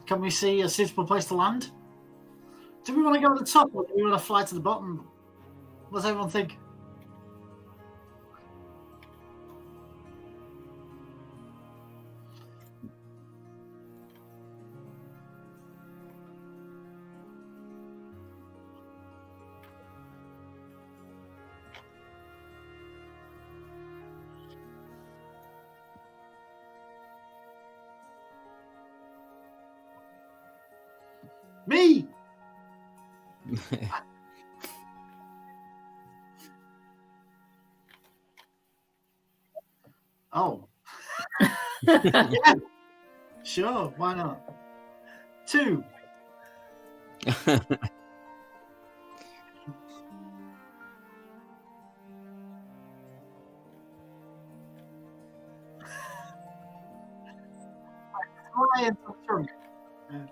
Can we see a suitable place to land? Do we want to go to the top or do we want to fly to the bottom? What does everyone think? Me! Oh. Yeah. Sure, why not? 2. Fly into the trunk. Yeah.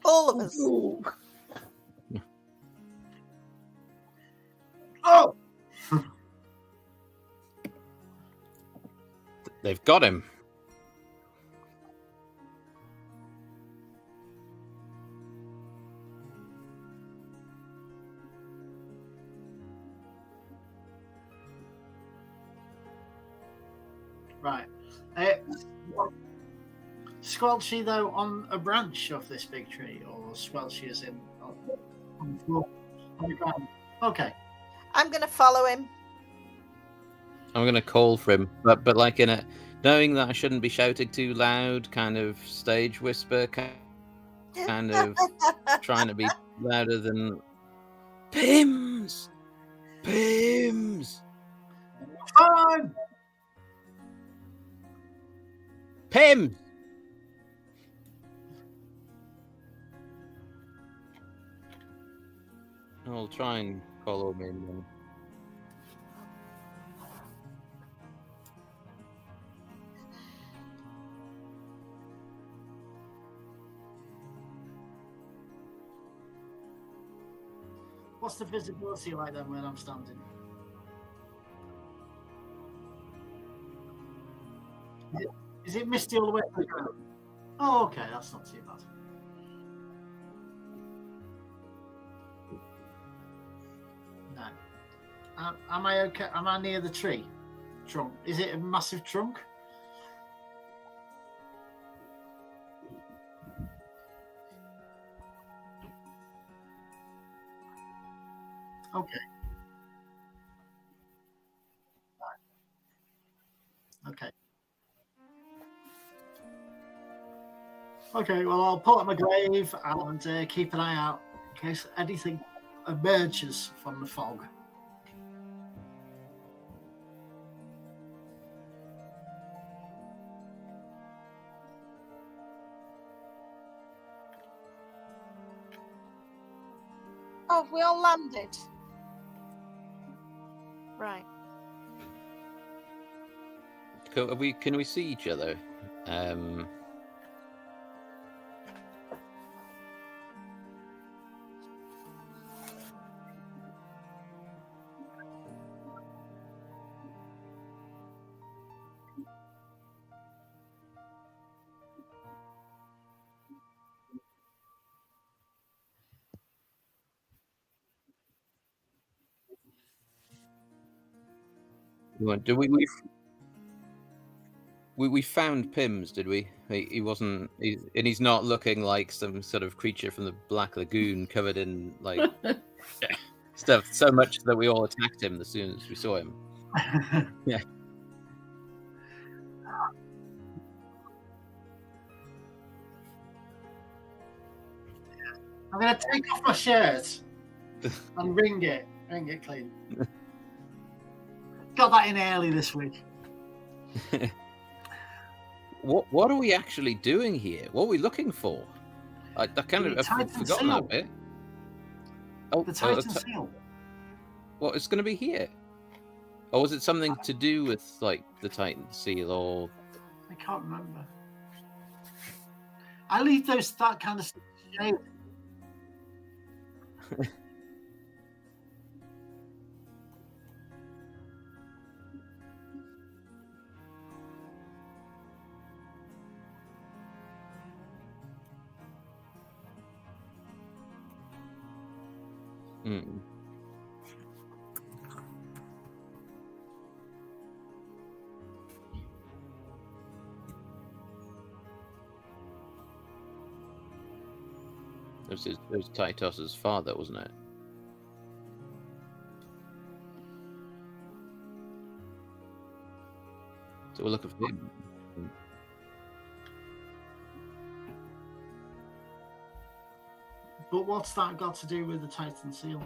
All of us. Ooh. Oh! They've got him. Right. Squelchy, though, on a branch of this big tree, or Squelchy is in on the floor, on the ground? Okay. I'm going to follow him. I'm gonna call for him, but like in a knowing that I shouldn't be shouting too loud, kind of stage whisper, kind of trying to be louder than Pims, Pims, Fine! Pims. I'll try and call him in then. What's the visibility like then when I'm standing? Is it misty all the way to the ground? Oh, okay, that's not too bad. No. Am I okay? Am I near the tree trunk? Is it a massive trunk? Okay. Okay. Okay, well, I'll pull up my glaive and keep an eye out in case anything emerges from the fog. Oh, we all landed. Right. Can we see each other? Do we found Pims, did we? He wasn't, and he's not looking like some sort of creature from the Black Lagoon covered in like stuff. So much that we all attacked him as soon as we saw him. Yeah. I'm going to take off my shirt and wring it clean. Got that in early this week. What are we actually doing here? What are we looking for? I kind of The I've Titan forgotten seal. that bit. Oh, The Titan seal. what, it's going to be here? Or was it something to do with like the Titan seal or? I can't remember. I leave that kind of stuff to shade. Mm. It was Titus's father, wasn't it? So we're looking for him. But what's that got to do with the Titan seal?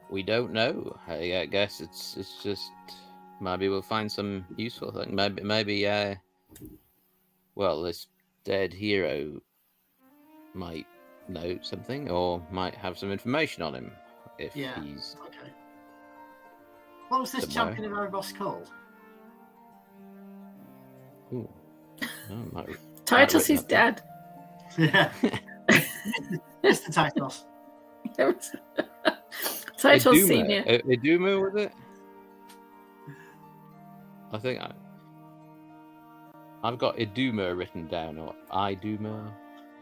We don't know. I guess it's just maybe we'll find some useful thing. Maybe well, this dead hero might know something or might have some information on him if he's okay. What was this somewhere. champion of Erebos called? Ooh. Oh, Titus is dead. Yeah. Mr. Titus. Titus Senior. Iduma, was it? I think I've got Iduma written down, or Iduma.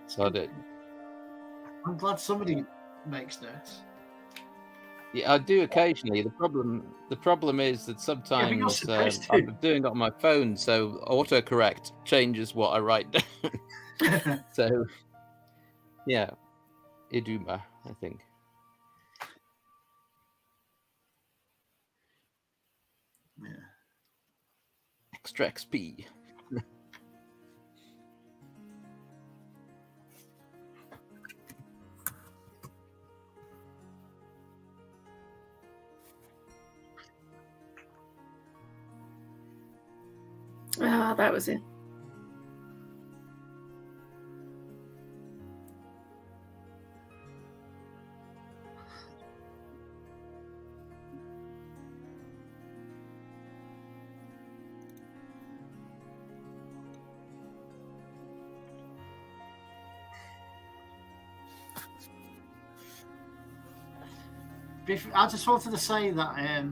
So I'm glad somebody makes notes. Yeah, I do occasionally. The problem is that sometimes I'm doing it on my phone, so autocorrect changes what I write down. So, yeah, Iduma, I think. Yeah. Extra XP. Ah, that was it. I just wanted to say that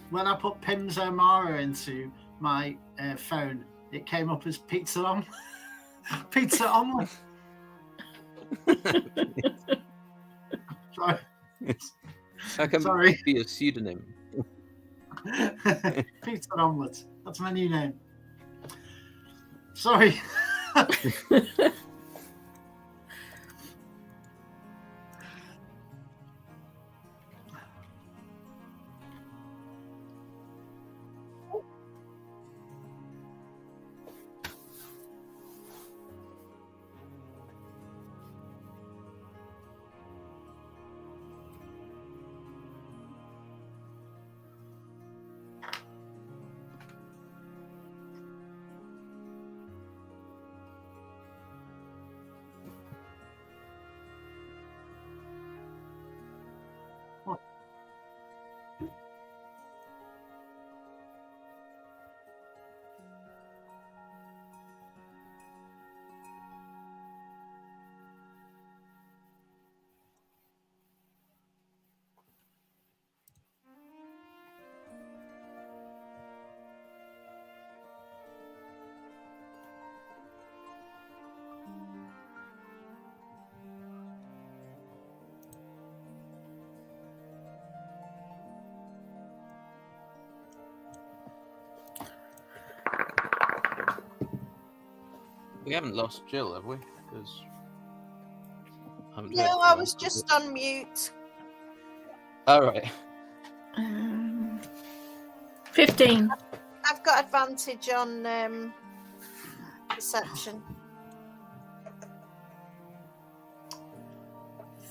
when I put Pim's Omara into my phone, it came up as pizza pizza omelette. Sorry. That can be a pseudonym. Pizza omelette. That's my new name. Sorry. We haven't lost Jill, have we? No, I was just on mute. All right. 15. I've got advantage on perception.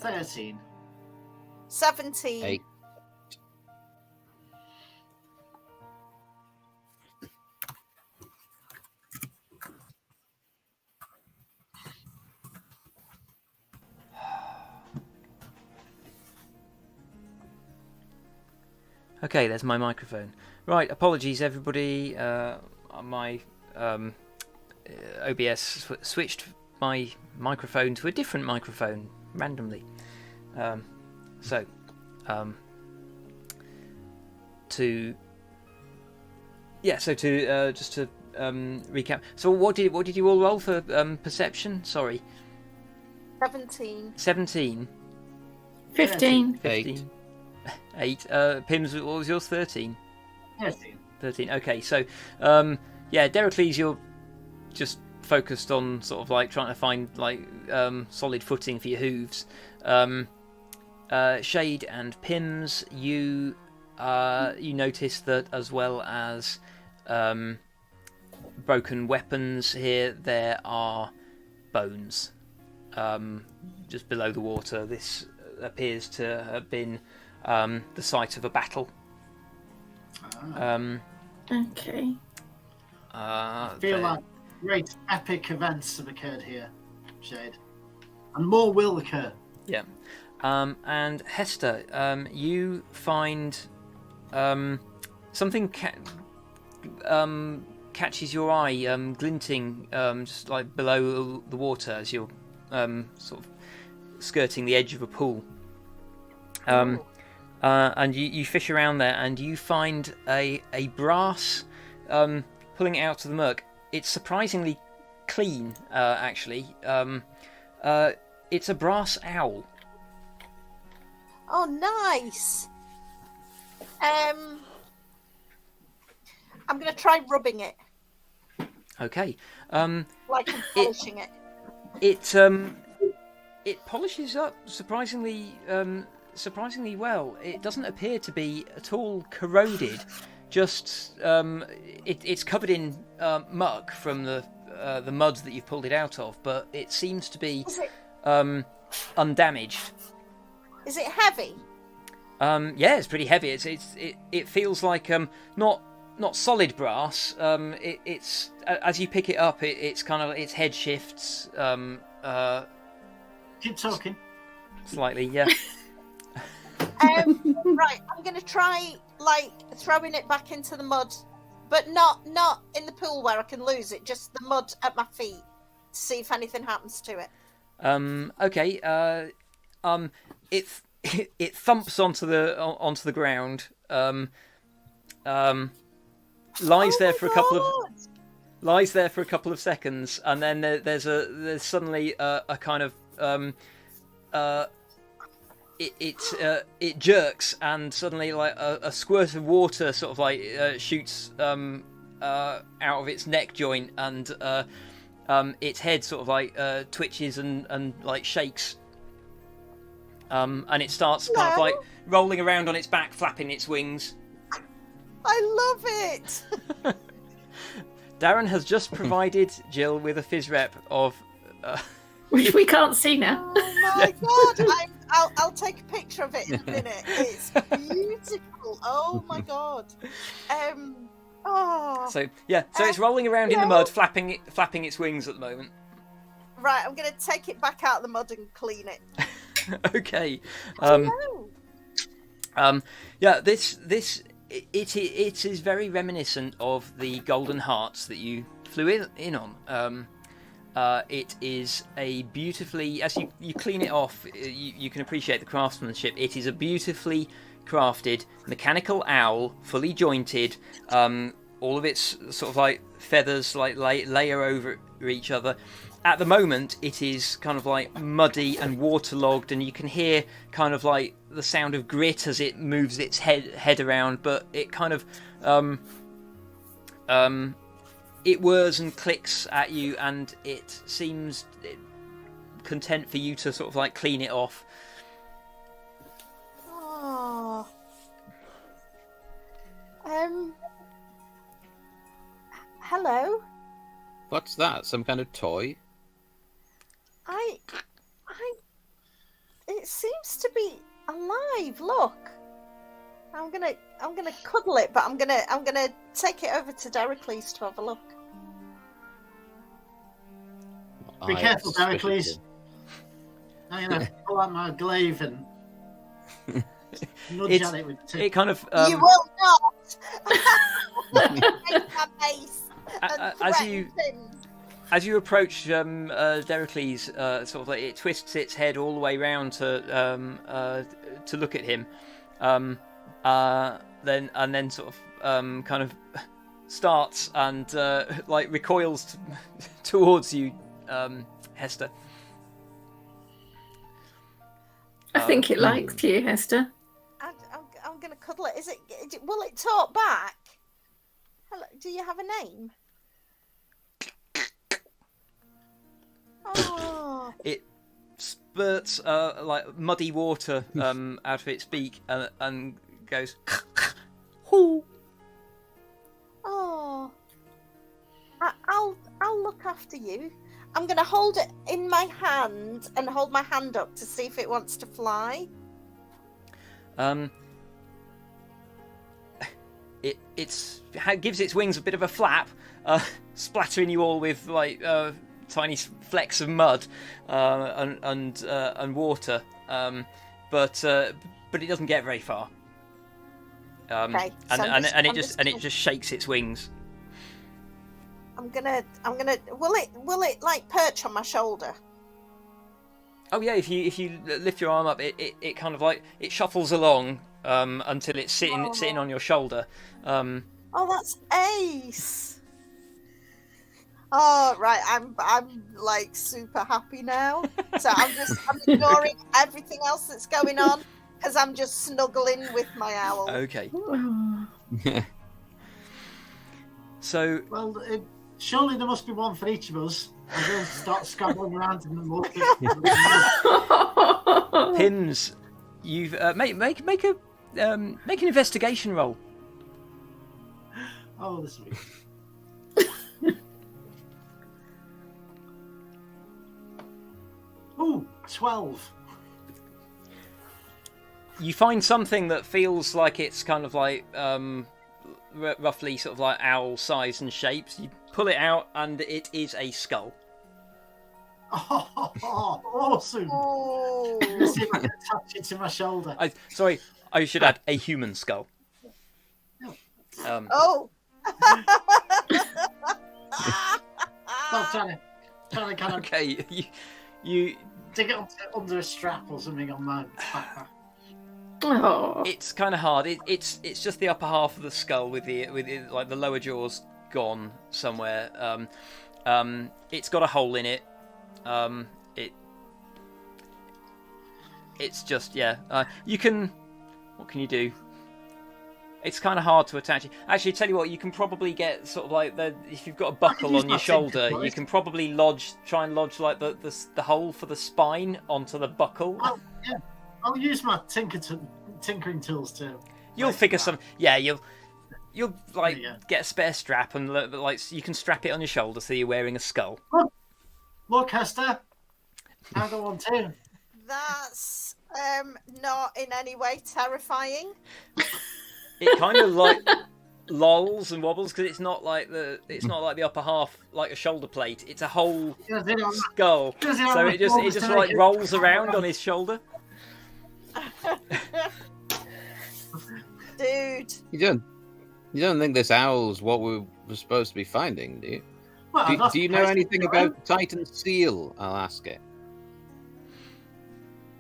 13. 17. 8. Okay, there's my microphone. Right, apologies everybody. My OBS switched my microphone to a different microphone randomly. To recap. So what did you all roll for perception? Sorry. 17. 17. 15. 15. 8. Pims, what was yours? 13. 13. Okay, so Deracles, you're just focused on sort of like trying to find like solid footing for your hooves. Shade and Pims, you notice that as well as broken weapons here, there are bones just below the water. This appears to have been the site of a battle. Okay. I feel like great epic events have occurred here, Shade. And more will occur. Yeah. And Hester, you find something catches your eye, glinting just like below the water as you're sort of skirting the edge of a pool. And you fish around there, and you find a brass, pulling it out of the murk. It's surprisingly clean, actually. It's a brass owl. Oh, nice. I'm going to try rubbing it. Okay. Like I'm polishing it. It polishes up surprisingly well. It doesn't appear to be at all corroded. Just it's covered in muck from the mud that you've pulled it out of, but it seems to be undamaged. Is it heavy? Yeah, it's pretty heavy. It feels like not solid brass. It's as you pick it up, it's kind of its head shifts. Keep talking. Slightly, yeah. Right, I'm going to try like throwing it back into the mud, but not in the pool where I can lose it. Just the mud at my feet to see if anything happens to it. Okay. It thumps onto the ground. Lies there for a couple of seconds, and then there's suddenly a kind of it jerks, and suddenly like a squirt of water sort of like shoots out of its neck joint, and its head sort of like twitches and like shakes. And it starts kind of like rolling around on its back, flapping its wings. I love it. Darren has just provided Jill with a fizz rep of, which we can't see now. Oh my god! I'll take a picture of it in a minute. It's beautiful. Oh my god. So it's rolling around in the mud, flapping its wings at the moment. Right, I'm gonna take it back out of the mud and clean it. Okay. This is very reminiscent of the golden hearts that you flew in on. It is a beautifully, as you clean it off, you can appreciate the craftsmanship. It is a beautifully crafted mechanical owl, fully jointed. All of its sort of like feathers like layer over each other. At the moment, it is kind of like muddy and waterlogged, and you can hear kind of like the sound of grit as it moves its head around. But it kind of it whirs and clicks at you, and it seems content for you to sort of like clean it off. Oh. Hello. What's that? Some kind of toy? It seems to be alive. Look, I'm gonna cuddle it, but I'm gonna take it over to Deracles to have a look. Be careful, Deracles. I'm gonna pull out my glaive and Nudge at it with the tip. it kind of You will not. Take my base and as threaten you him. as you approach Dericles, sort of like it twists its head all the way round to look at him, then sort of kind of starts and like recoils towards you, Hester. I think it likes you, Hester. I'm going to cuddle it. Will it talk back? Hello, do you have a name? Oh. It spurts like muddy water out of its beak and goes. Hoo. Oh. I'll look after you. I'm going to hold it in my hand and hold my hand up to see if it wants to fly. It gives its wings a bit of a flap, splattering you all with like tiny flecks of mud and water. But it doesn't get very far. Okay, so and it just shakes its wings. I'm gonna. Will it like perch on my shoulder? Oh yeah, if you lift your arm up, it kind of like it shuffles along until it's sitting on your shoulder. Oh, that's ace. Oh right, I'm like super happy now. So I'm ignoring everything else that's going on because I'm just snuggling with my owl. Okay. Oh. So Well, surely there must be one for each of us. And we'll start scrabbling around in the mud. Pims, you've make an investigation roll. Oh, this week. Ooh, 12. You find something that feels like it's kind of like roughly sort of like owl size and shapes. You pull it out, and it is a skull. Oh, awesome. Oh. Let's see if I can attach it to my shoulder. Sorry, I should add a human skull. Oh. Stop trying to kind of Okay, you. dig it under a strap or something on my backpack. Oh. It's kind of hard. It's just the upper half of the skull with the like the lower jaw's gone somewhere. It's got a hole in it. It's just you can. What can you do? It's kind of hard to attach it. Actually, tell you what, you can probably get sort of like if you've got a buckle on your shoulder, you can probably try and lodge like the hole for the spine onto the buckle. Oh, yeah. I'll use my tinkering tools to. You'll figure some. Yeah, you'll like Yeah. get a spare strap and like you can strap it on your shoulder so you're wearing a skull. Look, Hester. I don't want to. That's not in any way terrifying. It kind of like lolls and wobbles because it's not like the upper half like a shoulder plate. It's a whole skull, so it just like rolls around on his shoulder. Dude. You don't think this owl's what we were supposed to be finding, do you? Well, Do you know anything about Titan seal? I'll ask it.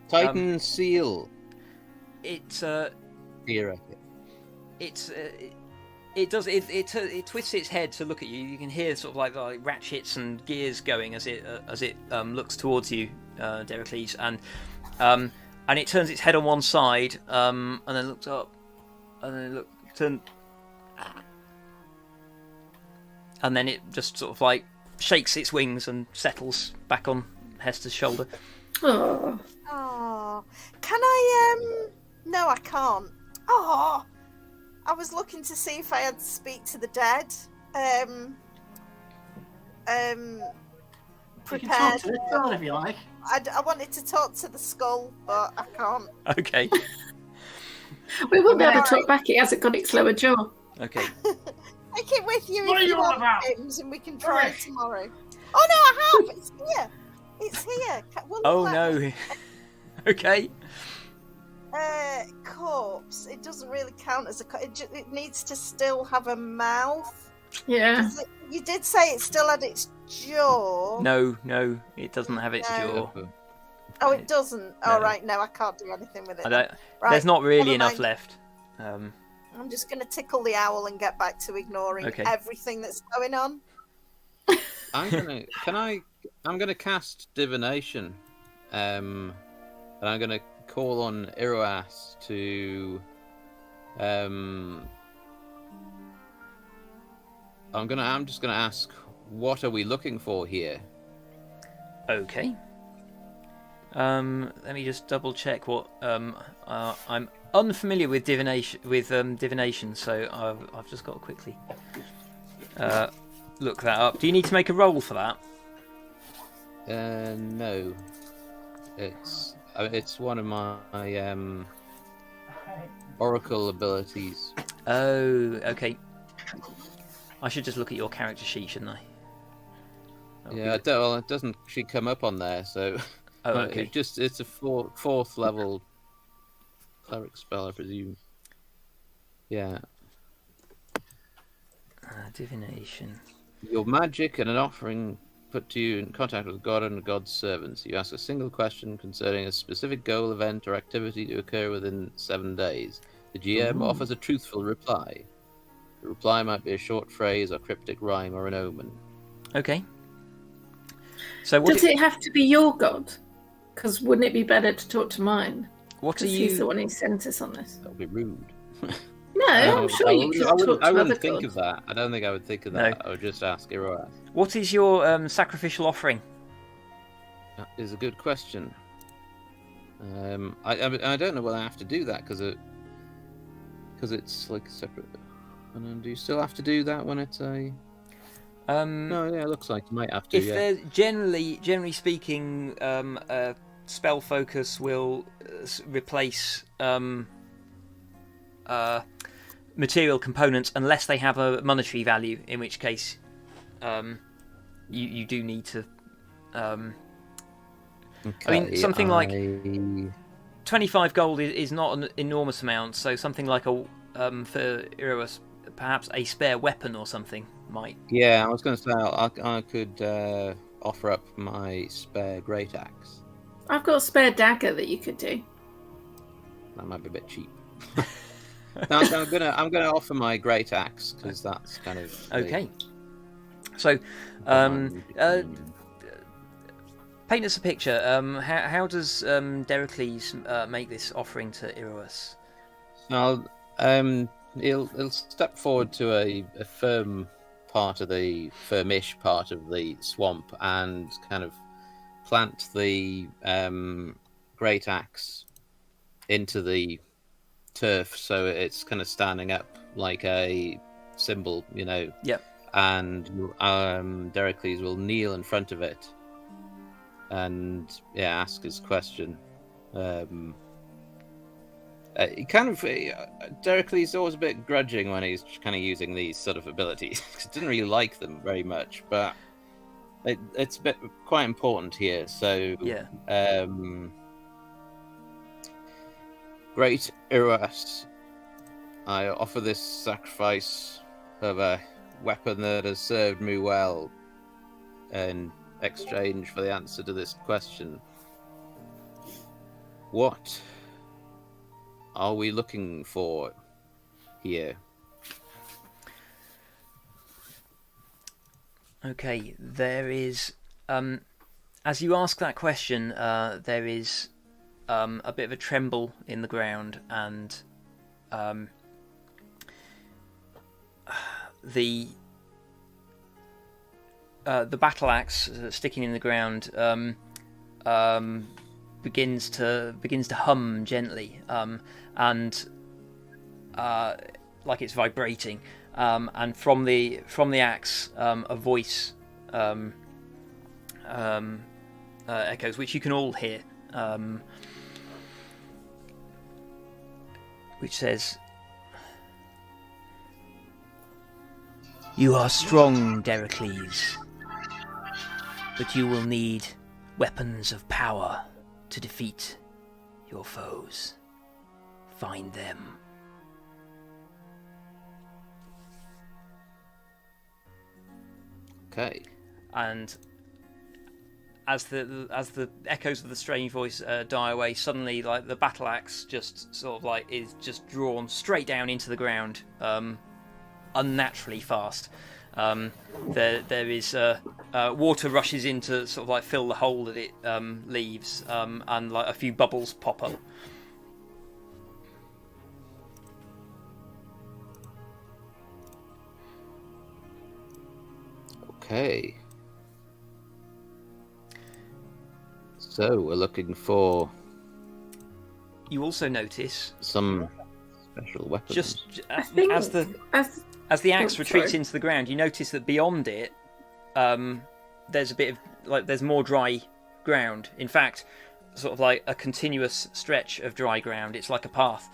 Titan seal. It's Do you reckon? it twists its head to look at you. You can hear sort of like ratchets and gears going as it looks towards you, Dericles, and it turns its head on one side and then looks up, and then and then it just sort of like shakes its wings and settles back on Hester's shoulder. Oh. Oh. Can I No, I can't. Oh. I was looking to see if I had to speak to the dead. You can talk Prepared. to the skull if you like. I wanted to talk to the skull, but I can't. Okay. We will be able to talk back. It hasn't got its lower jaw. Okay. Take it with you What if are you you on want, about? James, and we can try it tomorrow. Oh no, I have. It's here. It's here. Will you Oh let me? no. Okay. corpse. It doesn't really count as a corpse. It needs to still have a mouth. Yeah. You did say it still had its jaw. No, it doesn't have its No. jaw. Oh, it doesn't. No. All right, no, I can't do anything with it. Right, there's not really never enough mind. left. I'm just going to tickle the owl and get back to ignoring everything that's going on. I'm gonna cast divination, and I'm gonna call on Iroas to, I'm just gonna ask, what are we looking for here? Okay. Let me just double check what I'm unfamiliar with divination, so I've just got to quickly look that up. Do you need to make a roll for that? No. It's one of my oracle abilities. Oh, okay. I should just look at your character sheet, shouldn't I? Yeah, it doesn't actually come up on there, so Oh, okay. it's a fourth level cleric spell, I presume. Yeah. Divination. Your magic and an offering put to you in contact with God and God's servants. You ask a single question concerning a specific goal, event, or activity to occur within 7 days. The GM offers a truthful reply. The reply might be a short phrase or cryptic rhyme or an omen. Okay. So Does it have to be your god? Because wouldn't it be better to talk to mine? What are Because you? he's the one who sent us on this. That would be rude. No, I'm sure you could talk to I other wouldn't think gods. of that. I don't think I would think of No. that. I would just ask Iroas. What is your sacrificial offering? That is a good question. I don't know whether I have to do that because it's like separate. And then do you still have to do that when it's a? No, yeah, it looks like you might have to. If Yeah. there's generally speaking, a spell focus will replace material components unless they have a monetary value, in which case you do need to. I mean, something like 25 gold is not an enormous amount, so something like a for Iroas, perhaps a spare weapon or something might. Yeah, I was going to say I could offer up my spare great axe. I've got a spare dagger that you could do. That might be a bit cheap. No, I'm gonna offer my great axe because that's kind of Okay. So, paint us a picture. How does Dericles make this offering to Iroas? Well, he'll step forward to a firm part of the firmish part of the swamp and kind of plant the great axe into the turf so it's kind of standing up like a symbol, you know. Yep. And Dericles will kneel in front of it and ask his question. Dericles is always a bit grudging when he's kind of using these sort of abilities. He didn't really like them very much, but it's quite important here. So Yeah. Great Iroas, I offer this sacrifice of a weapon that has served me well in exchange for the answer to this question. What are we looking for here? Okay, there is. As you ask that question, there is a bit of a tremble in the ground, and the battle axe sticking in the ground begins to hum gently, and like it's vibrating, and from the axe a voice echoes, which you can all hear, which says, "You are strong, Dericles, but you will need weapons of power to defeat your foes. find them. Okay. And as the echoes of the strange voice die away, suddenly like the battle axe just sort of like is just drawn straight down into the ground, unnaturally fast. There is water rushes in to sort of like fill the hole that it leaves, and like a few bubbles pop up. Okay. So we're looking for You also notice some special weapons. I think as the axe retreats into the ground, you notice that beyond it, there's a bit of like there's more dry ground. In fact, sort of like a continuous stretch of dry ground. It's like a path.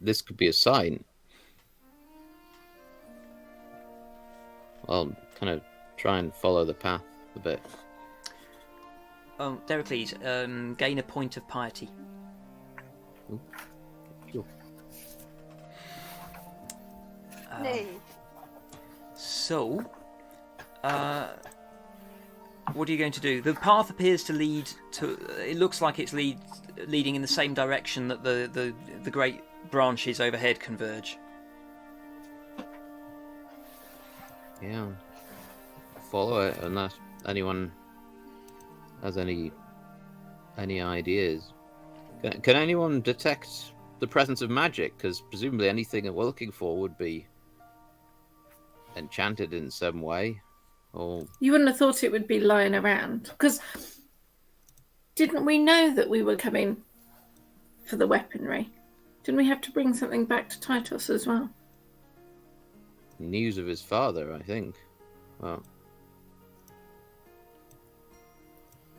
This could be a sign. I'll kind of try and follow the path a bit. Dericles, gain a point of piety. Ooh. Sure. No. So, what are you going to do? The path appears to lead to. It looks like it's leading in the same direction that the great branches overhead converge. Yeah. Follow it unless anyone has any ideas. Can anyone detect the presence of magic? Because presumably anything that we're looking for would be enchanted in some way. Or You wouldn't have thought it would be lying around. Because didn't we know that we were coming for the weaponry? Didn't we have to bring something back to Titus as well? news of his father, I think. Well,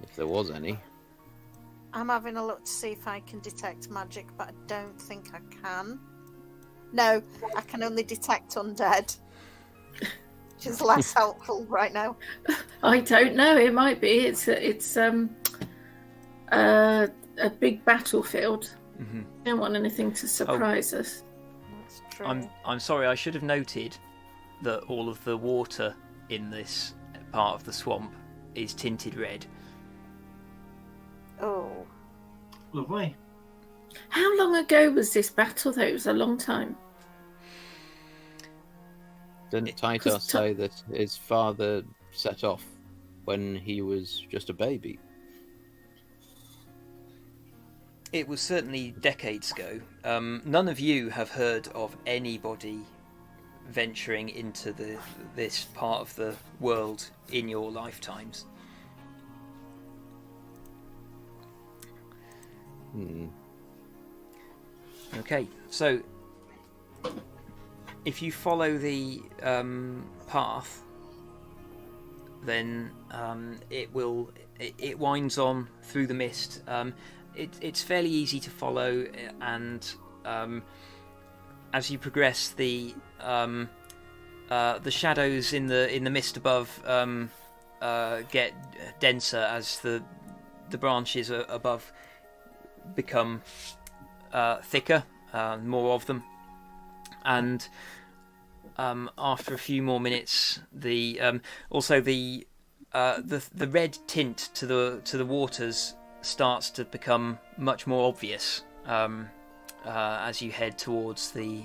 if there was any. I'm having a look to see if I can detect magic, but I don't think I can. No, I can only detect undead, which is less helpful right now. I don't know. It might be. It's a big battlefield. Mm-hmm. Don't want anything to surprise us. That's true. I'm sorry. I should have noted that all of the water in this part of the swamp is tinted red. Oh. Lovely. How long ago was this battle, though? It was a long time. Didn't Titus say that his father set off when he was just a baby? It was certainly decades ago. None of you have heard of anybody venturing into this part of the world in your lifetimes. Okay, so if you follow the path, then it winds on through the mist. It's fairly easy to follow, and as you progress, the shadows in the mist above get denser as the branches above become thicker, more of them, and after a few more minutes, the red tint to the waters starts to become much more obvious as you head towards the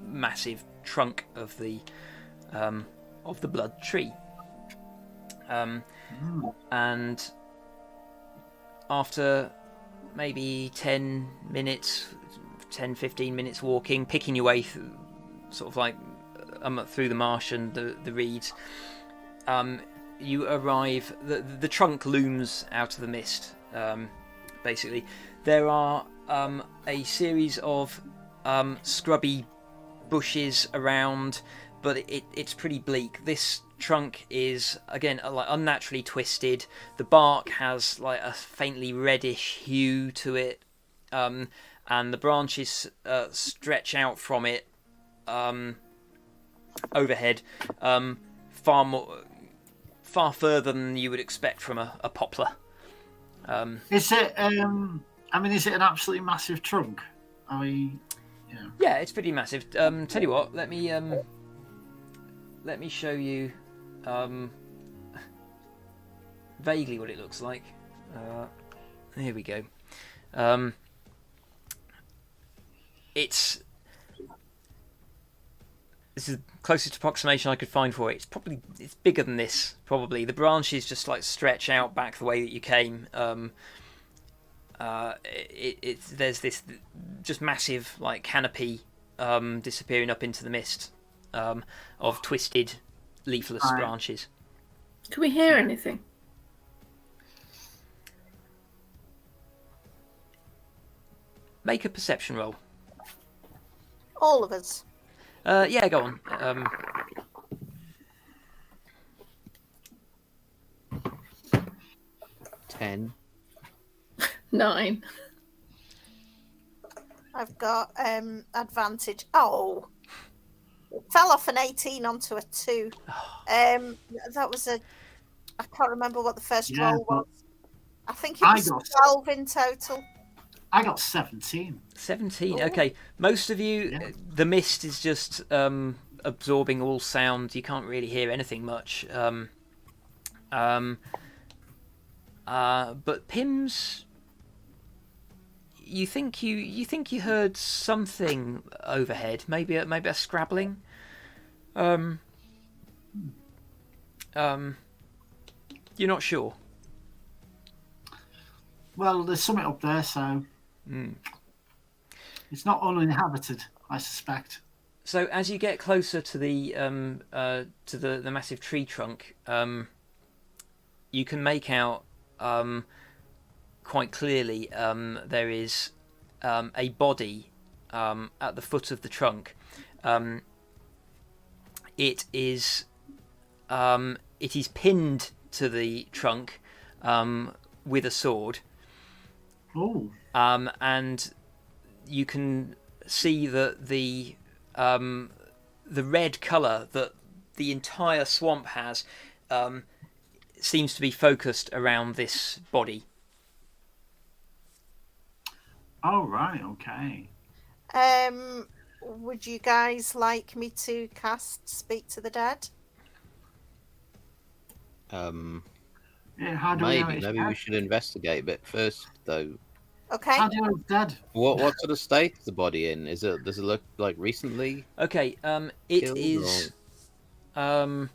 massive trunk of the blood tree, and after maybe 10, 15 minutes walking, picking your way through, sort of like through the marsh and the reeds, you arrive. The trunk looms out of the mist. Basically, there are a series of scrubby bushes around, but it's pretty bleak. This trunk is again like unnaturally twisted. The bark has like a faintly reddish hue to it, and the branches stretch out from it far further than you would expect from a poplar. Is it? Is it an absolutely massive trunk? Yeah, it's pretty massive. Tell you what, let me show you vaguely what it looks like. Here we go. This is the closest approximation I could find for it. It's bigger than this. Probably the branches just like stretch out back the way that you came. There's this just massive like canopy disappearing up into the mist of twisted leafless branches. Can we hear anything? Make a perception roll. All of us. Yeah, go on. 10. 9. I've got advantage. Oh, it fell off an 18 onto a 2. That was I can't remember what the first roll was. I think it was 12 in total. I got 17. 17. Ooh. Okay, most of you, the mist is just absorbing all sound. You can't really hear anything much. But Pims, you think you heard something overhead? Maybe a scrabbling. You're not sure. Well, there's something up there, so it's not uninhabited, I suspect. So as you get closer to the massive tree trunk, you can make out quite clearly there is a body at the foot of the trunk. It is pinned to the trunk with a sword. Oh. And you can see that the red colour that the entire swamp has seems to be focused around this body. Oh, right, okay. Would you guys like me to cast Speak to the Dead? Yeah, how do Maybe we should investigate a bit first, though. Okay. How do you know it's dead? What sort of state is the body in? Does it look like recently? Okay, it is. From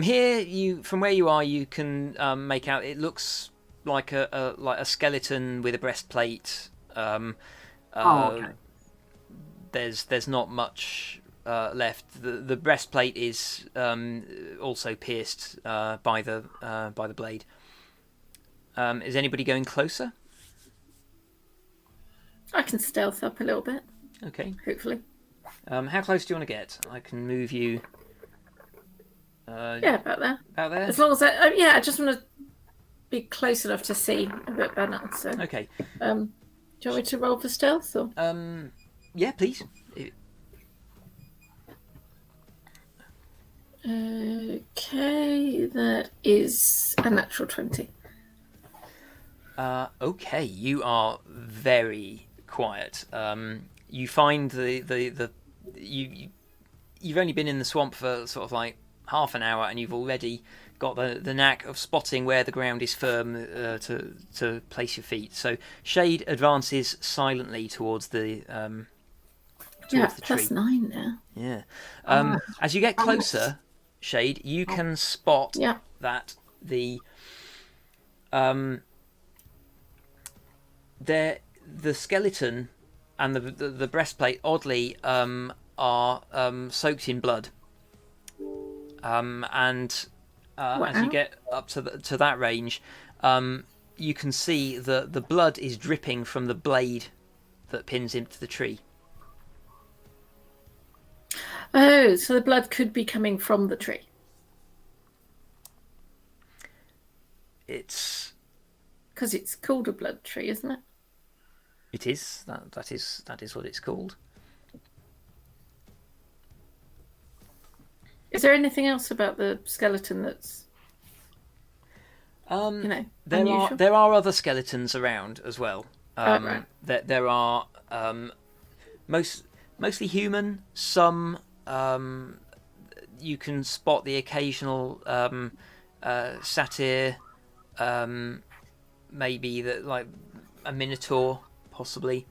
here, from where you are, you can make out. It looks like a skeleton with a breastplate. Okay. There's not much left. The breastplate is also pierced by the blade. Is anybody going closer? I can stealth up a little bit. Okay. Hopefully. How close do you want to get? I can move you. Yeah, about there. About there. As long as I just want to be close enough to see a bit better. So. Okay. Do you want me to roll for stealth or? Yeah, please. Okay, that is a natural 20. Okay, you are very quiet. You find you've only been in the swamp for sort of like half an hour, and you've already got the knack of spotting where the ground is firm to place your feet. So Shade advances silently towards the Yeah, the tree. plus 9 now. Yeah. As you get closer, Shade, you can spot that the skeleton and the breastplate oddly are soaked in blood. And as you get up to that range, you can see the blood is dripping from the blade that pins him to the tree. Oh, so the blood could be coming from the tree. It's because it's called a blood tree, isn't it? It is. That is what it's called. Is there anything else about the skeleton that's There are other skeletons around as well. Right. There are mostly human. Some you can spot the occasional satyr, maybe that like a minotaur, possibly.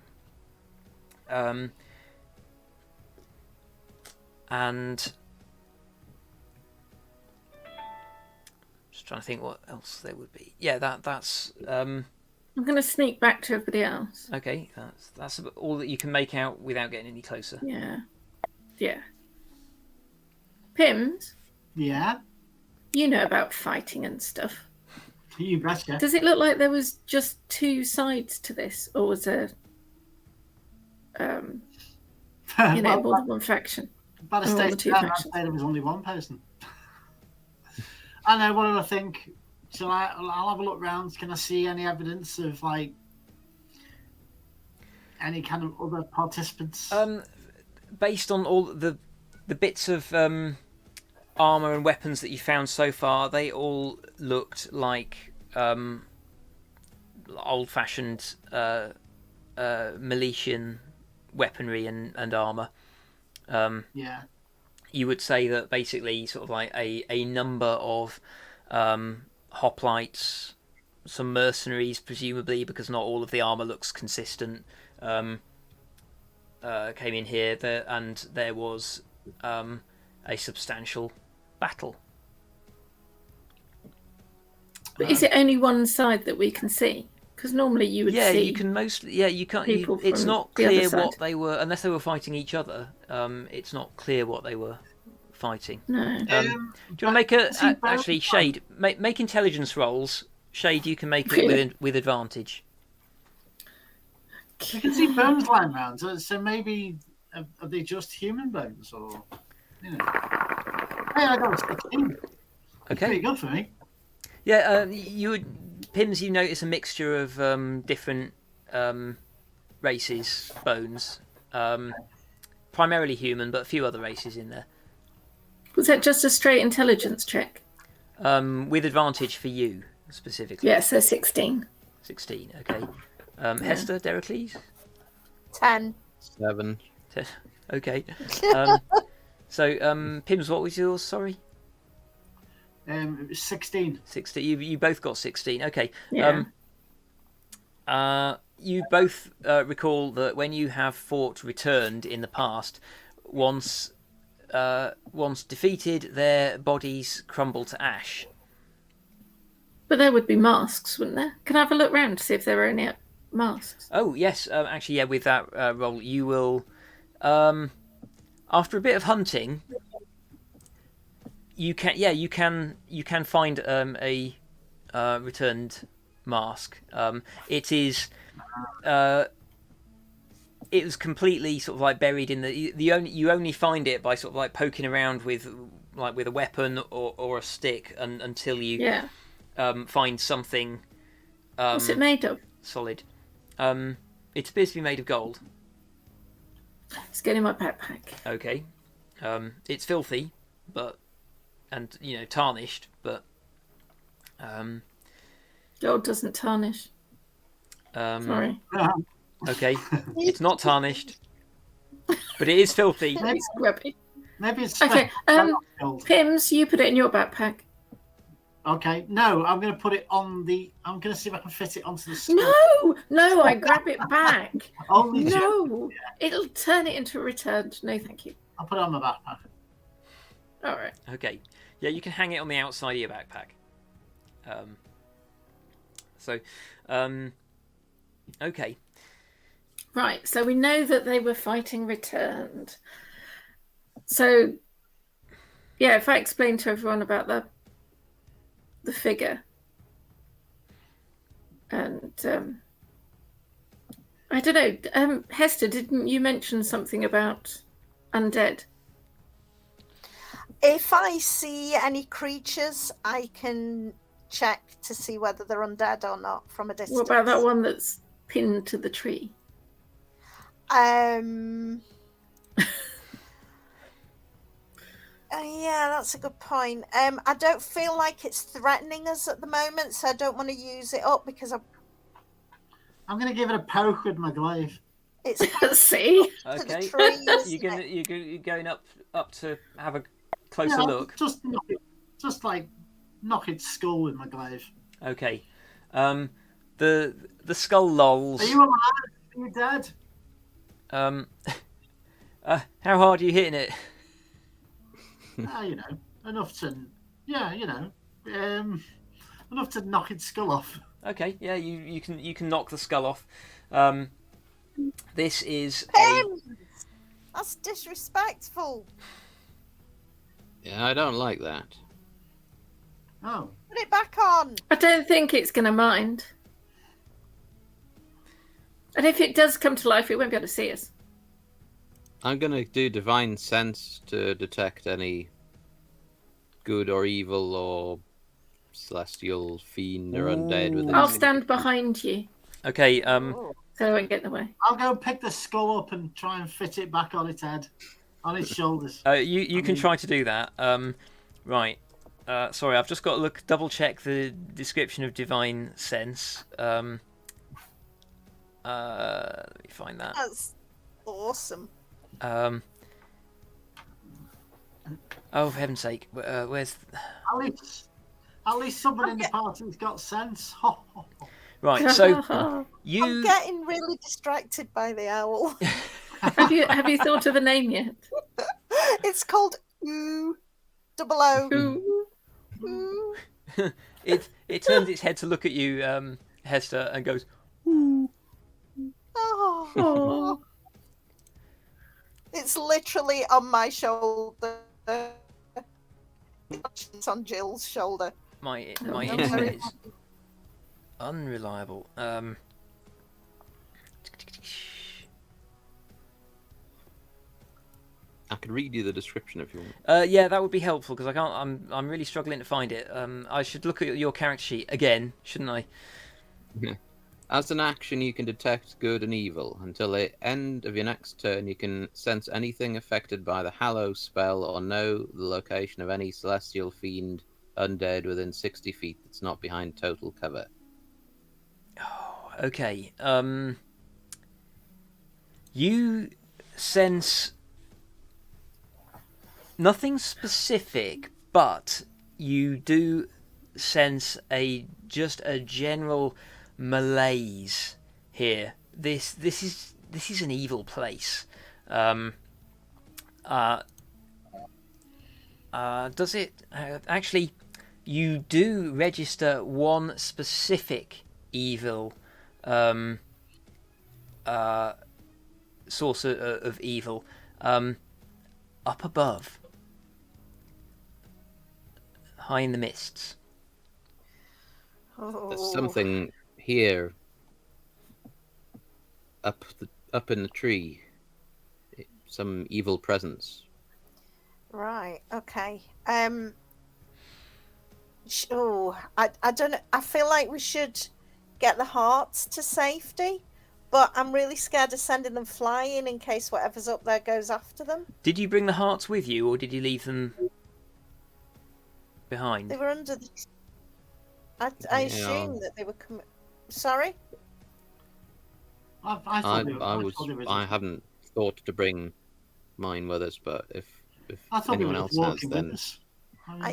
And just trying to think what else there would be. Yeah, that's. I'm going to sneak back to everybody else. Okay, that's all that you can make out without getting any closer. Yeah. Pims, Yeah, you know about fighting and stuff. you betcha. Does it look like there was just two sides to this, or was there, Well, more than one faction? by the Or stage the two I'd factions. say there was only one person. I know. What do I think? I'll have a look round. Can I see any evidence of like any kind of other participants? Based on all the bits of armor and weapons that you found so far, they all looked like old-fashioned Milesian weaponry and armor. Yeah. You would say that basically sort of like a number of hoplites, some mercenaries presumably, because not all of the armor looks consistent, came in here, and there was a substantial battle. But is it only one side that we can see? Because normally you would see. Yeah, you can mostly. Yeah, you can't. It's not clear what they were, unless they were fighting each other. It's not clear what they were fighting. No. Do you want to make actually Shade make intelligence rolls? Shade, you can make it with advantage. You can see bones lying around, so maybe are they just human bones, or Hey, I got a 16. Okay, Pretty good for me. Yeah, Pims, you notice a mixture of different races, bones, primarily human, but a few other races in there. Was that just a straight intelligence check? With advantage for you specifically. Yeah, so 16. 16. Okay. Hester, Deracles. 10. 7. 10. Okay. So, Pims, what was yours? Sorry. It was 16. 16. You both got 16. Okay. Yeah. You both recall that when you have fought returned in the past, once defeated, their bodies crumble to ash. But there would be masks, wouldn't there? Can I have a look round to see if there are any masks? Oh yes, actually, yeah. With that roll, you will, after a bit of hunting, you can find a returned mask. It was completely sort of like buried in you only find it by sort of like poking around with a weapon or a stick until you find something. What's it made of? Solid. It appears to be made of gold. It's getting in my backpack. Okay. It's filthy, and tarnished, but Gold doesn't tarnish. Sorry. Okay, it's not tarnished, but it is filthy. It's grubby. Maybe it's Okay. gold. Pims, you put it in your backpack. Okay. No, I'm going to put it on the. I'm going to see if I can fit it onto the. Skull. No, I grab it back. Only No, it'll turn it into a returned. No, thank you. I'll put it on my backpack. All right. Okay, yeah, you can hang it on the outside of your backpack. Okay. Right, so we know that they were fighting returned. So, yeah, if I explain to everyone about the figure, and I don't know, Hester, didn't you mention something about undead? If I see any creatures, I can check to see whether they're undead or not from a distance. What about that one that's pinned to the tree? Yeah, that's a good point. I don't feel like it's threatening us at the moment, so I don't want to use it up because I'm going to give it a poke with my glaive. it's See? to the Okay. tree. You're going up to have a closer Yeah, look. just knock its skull with my glaive. Okay. The skull lolls. Are you alive? Are you dead? How hard are you hitting it? You know, enough to, enough to knock its skull off. Okay, yeah, you can knock the skull off. This is Pims! That's disrespectful. Yeah, I don't like that. Oh, Put it back on. I don't think it's going to mind. And if it does come to life, it won't be able to see us. I'm gonna do divine sense to detect any good or evil or celestial fiend or undead within. I'll stand behind you, okay. Oh. so I won't get in the way. I'll go pick the skull up and try and fit it back on its head, on its shoulders. You can try to do that. Right. Sorry, I've just got to double check the description of divine sense. Let me find that. That's awesome. Oh, for heaven's sake, where's? At least someone in the party's got sense. Right, so I'm you. getting really distracted by the owl. Have you thought of a name yet? It's called Ooh, double O. Ooh. Ooh. It turns its head to look at you, Hester, and goes. Oh. Oh. It's literally on my shoulder. It's on Jill's shoulder. My Oh, internet is unreliable. I could read you the description if you want. Yeah, that would be helpful because I can't. I'm really struggling to find it. I should look at your character sheet again, shouldn't I? As an action, you can detect good and evil. Until the end of your next turn, you can sense anything affected by the Hallow spell or know the location of any celestial fiend undead within 60 feet that's not behind total cover. Oh, okay. You sense nothing specific, but you do sense just a general malaise here. This is an evil place. Does it actually? You do register one specific evil source of evil up above, high in the mists. Oh. There's something here up in the tree. Some evil presence. Right. Okay. Oh, I don't know. I feel like we should get the hearts to safety, but I'm really scared of sending them flying in case whatever's up there goes after them. Did you bring the hearts with you, or did you leave them behind? They were under the. I assume that they were coming. Sorry. I haven't thought to bring mine with us, but if thought anyone we were else has, walking then with us.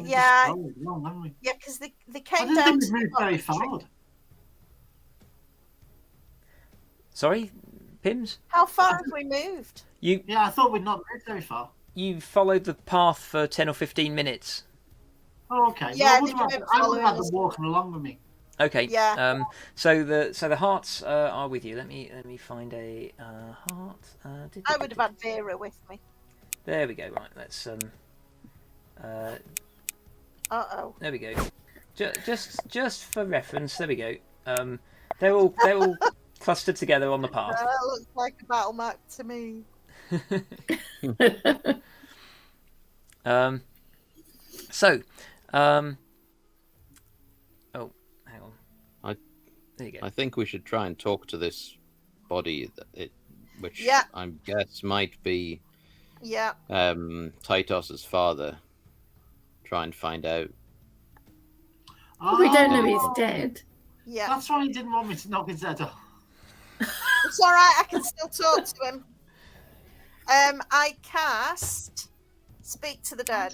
Yeah. Along, haven't we? Yeah, because they I came didn't down think to we moved very far. Sorry, Pims? How far have we moved? You Yeah, I thought we'd not moved very far. followed the path for 10 or 15 minutes. Oh, okay. Yeah, Well, they I weren't wouldn't following have them us. walking along with me. Okay. Yeah. So the hearts are with you. Let me find a heart. I would have had Vera with me. There we go. Right. Let's Uh-oh. There we go. Just for reference. There we go. They're all clustered together on the path. Looks like a battle map to me. Oh, hang on. There you go. I think we should try and talk to this body, which Yeah. I guess might be Yeah. Titos's father. try and find out. We don't know he's Oh, dead. Yeah, That's why he didn't want me to knock his head off. it's all right. I can still talk to him. I cast Speak to the Dead.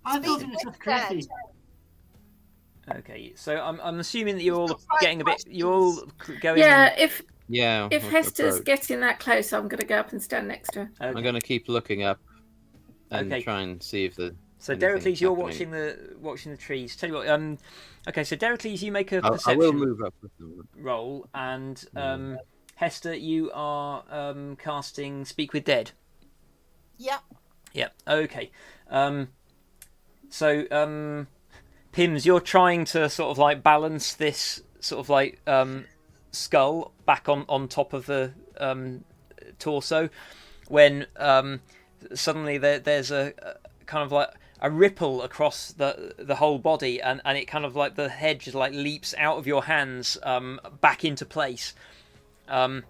I thought Speak it was with just the dead. creepy. Okay, so I'm assuming that you're all We've got 5 getting a bit. You're all going. Yeah, Yeah. if what's Hester's approach? getting that close, I'm going to go up and stand next to her. Okay. I'm going to keep looking up and Okay. try and see if the. So anything Deracles, you're happening. watching the trees. Tell you what. Okay, so Deracles, you make a I perception will move up with them. roll, and Hester, you are casting Speak with Dead. Yeah. Yep. Okay. Pims, you're trying to sort of like balance this sort of like skull back on top of the torso, when suddenly there's a kind of like a ripple across the whole body, and it kind of like the head just like leaps out of your hands back into place. The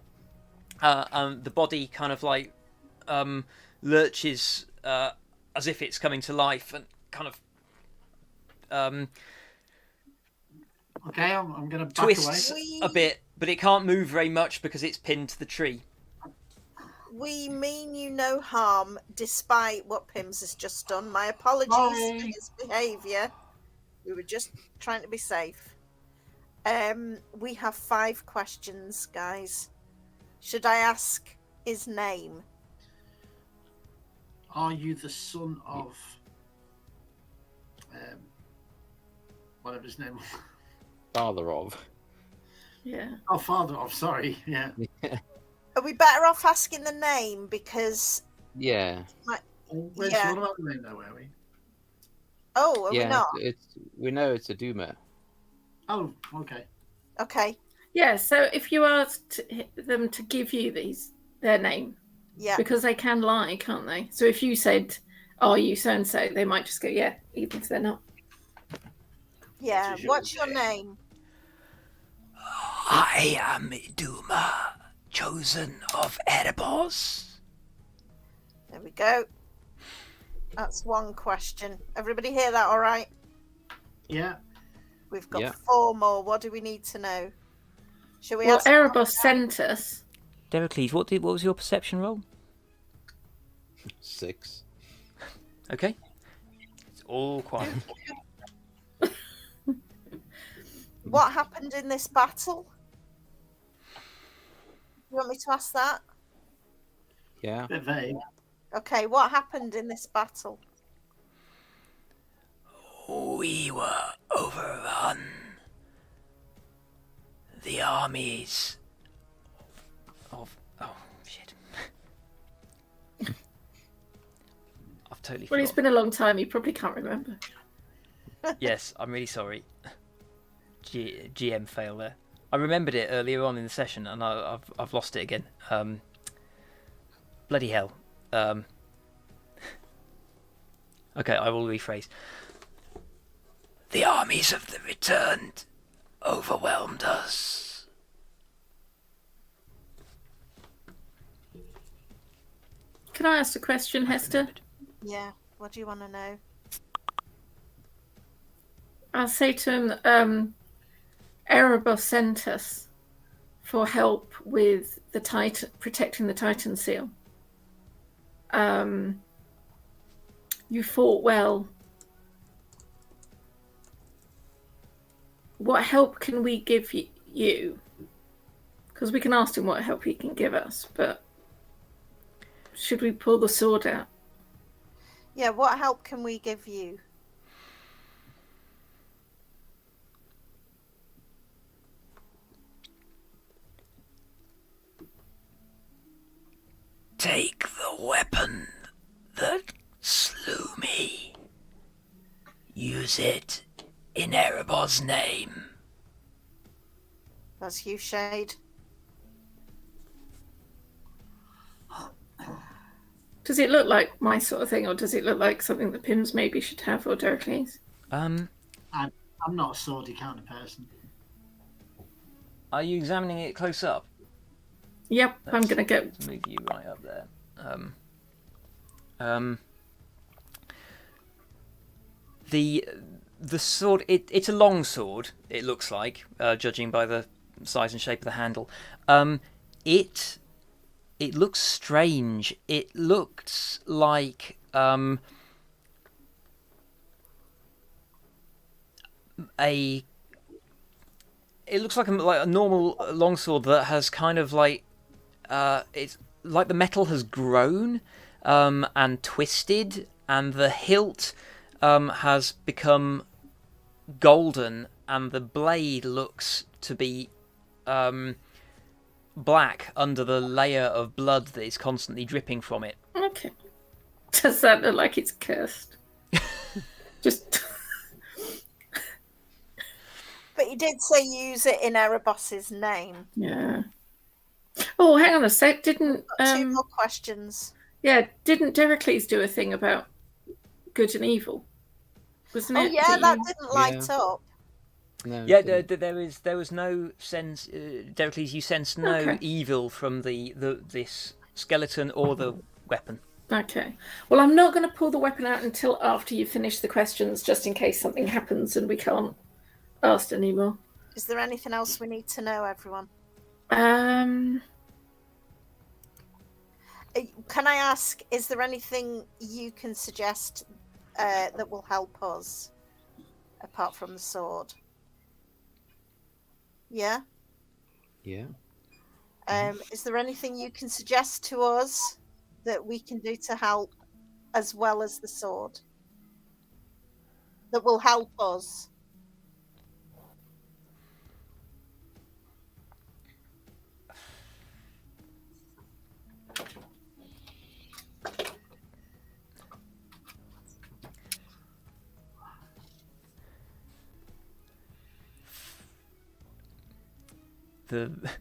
body kind of like lurches as if it's coming to life, and kind of Okay, I'm going to back twists away. a bit, but it can't move very much because it's pinned to the tree. We mean you no harm, despite what Pims has just done. My apologies Sorry. for his behaviour. We were just trying to be safe. We have 5 questions, guys. Should I ask his name? Are you the son of whatever his name was? Father of. Yeah. Oh, father of, sorry. Yeah. Are we better off asking the name because? Yeah. We're Yeah. sure about the name though, are we? Oh, are we Yeah. not? We know it's a Duma. Oh, okay. Okay. Yeah, so if you asked them to give you their name, Yeah. because they can lie, can't they? So if you said, "Are you so and so?" they might just go, "Yeah," even if they're not. Yeah. What's What's your your name? I am Duma, chosen of Erebos. There we go. That's one question. Everybody hear that all right? Yeah. We've got Yeah. 4 more. What do we need to know? Shall we Well, ask? Erebos sent us. Deracles, what was your perception roll? 6. Okay. It's all quiet. What happened in this battle? You want me to ask that? Yeah. Bit vague. Okay, what happened in this battle? We were overrun. The armies of oh shit. I've totally Well, it's forgotten. been a long time. You probably can't remember. Yes, I'm really sorry. GM fail there. I remembered it earlier on in the session, and I've lost it again. Bloody hell. Okay, I will rephrase. The armies of the returned overwhelmed us. Can I ask a question, Hester? Yeah, what do you want to know? I'll say to him, Erebos sent us for help with the Titan, protecting the Titan seal. You fought well. What help can we give you? Because we can ask him what help he can give us, but should we pull the sword out? Yeah, what help can we give you? Take the weapon that slew me. Use it in Erebos' name. That's you, Shade. Does it look like my sort of thing, or does it look like something that Pims maybe should have, or Deracles? I'm not a swordy kind of person. Are you examining it close up? Yep, I'm going to go. Let's move you right up there. the sword, it's a long sword, it looks like, judging by the size and shape of the handle. It looks strange. It looks like it looks like a normal longsword that has kind of like it's like the metal has grown and twisted, and the hilt has become golden, and the blade looks to be black under the layer of blood that is constantly dripping from it. Okay. Does that look like it's cursed? Just. But you did say use it in Erebos's name. Yeah. Oh, hang on a sec. Didn't Two more questions. Yeah, didn't Dericles do a thing about good and evil? Wasn't it? Yeah, that didn't light up. No, Yeah, it didn't. there was no sense. Dericles, you sense no evil from this skeleton or the weapon. Okay. Well, I'm not going to pull the weapon out until after you finish the questions, just in case something happens and we can't ask anymore. Is there anything else we need to know, everyone? Um. Can I ask, is there anything you can suggest that will help us, apart from the sword? Yeah? Yeah. Is there anything you can suggest to us that we can do to help, as well as the sword? That will help us?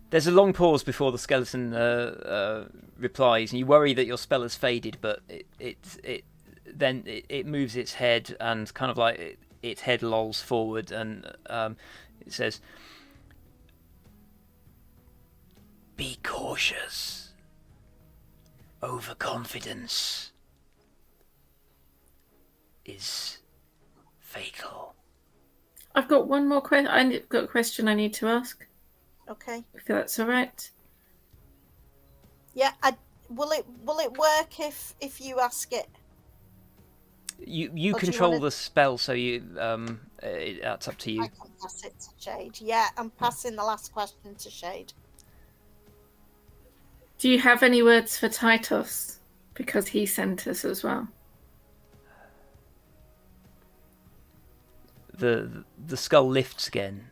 There's a long pause before the skeleton replies, and you worry that your spell has faded, but it moves its head and kind of like its head lolls forward, and it says, "Be cautious. Overconfidence is fatal." I've got one more question. I've got a question I need to ask. Okay. If that's all right. Yeah. Will it work if you ask it? You control the spell, so that's up to you. I can pass it to Shade. Yeah, I'm passing the last question to Shade. Do you have any words for Titus? Because he sent us as well. The skull lifts again.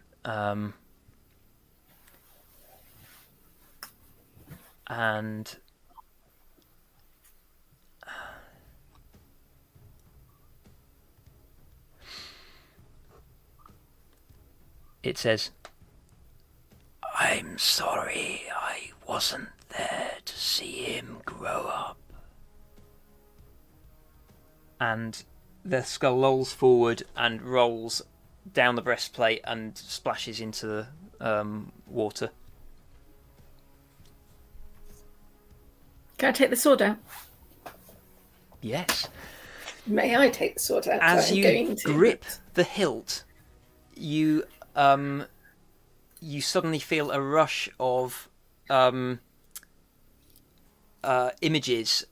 And it says, "I'm sorry I wasn't there to see him grow up." And the skull lolls forward and rolls down the breastplate and splashes into the water. Can I take the sword out? Yes. May I take the sword out? As you grip the hilt, you suddenly feel a rush of images.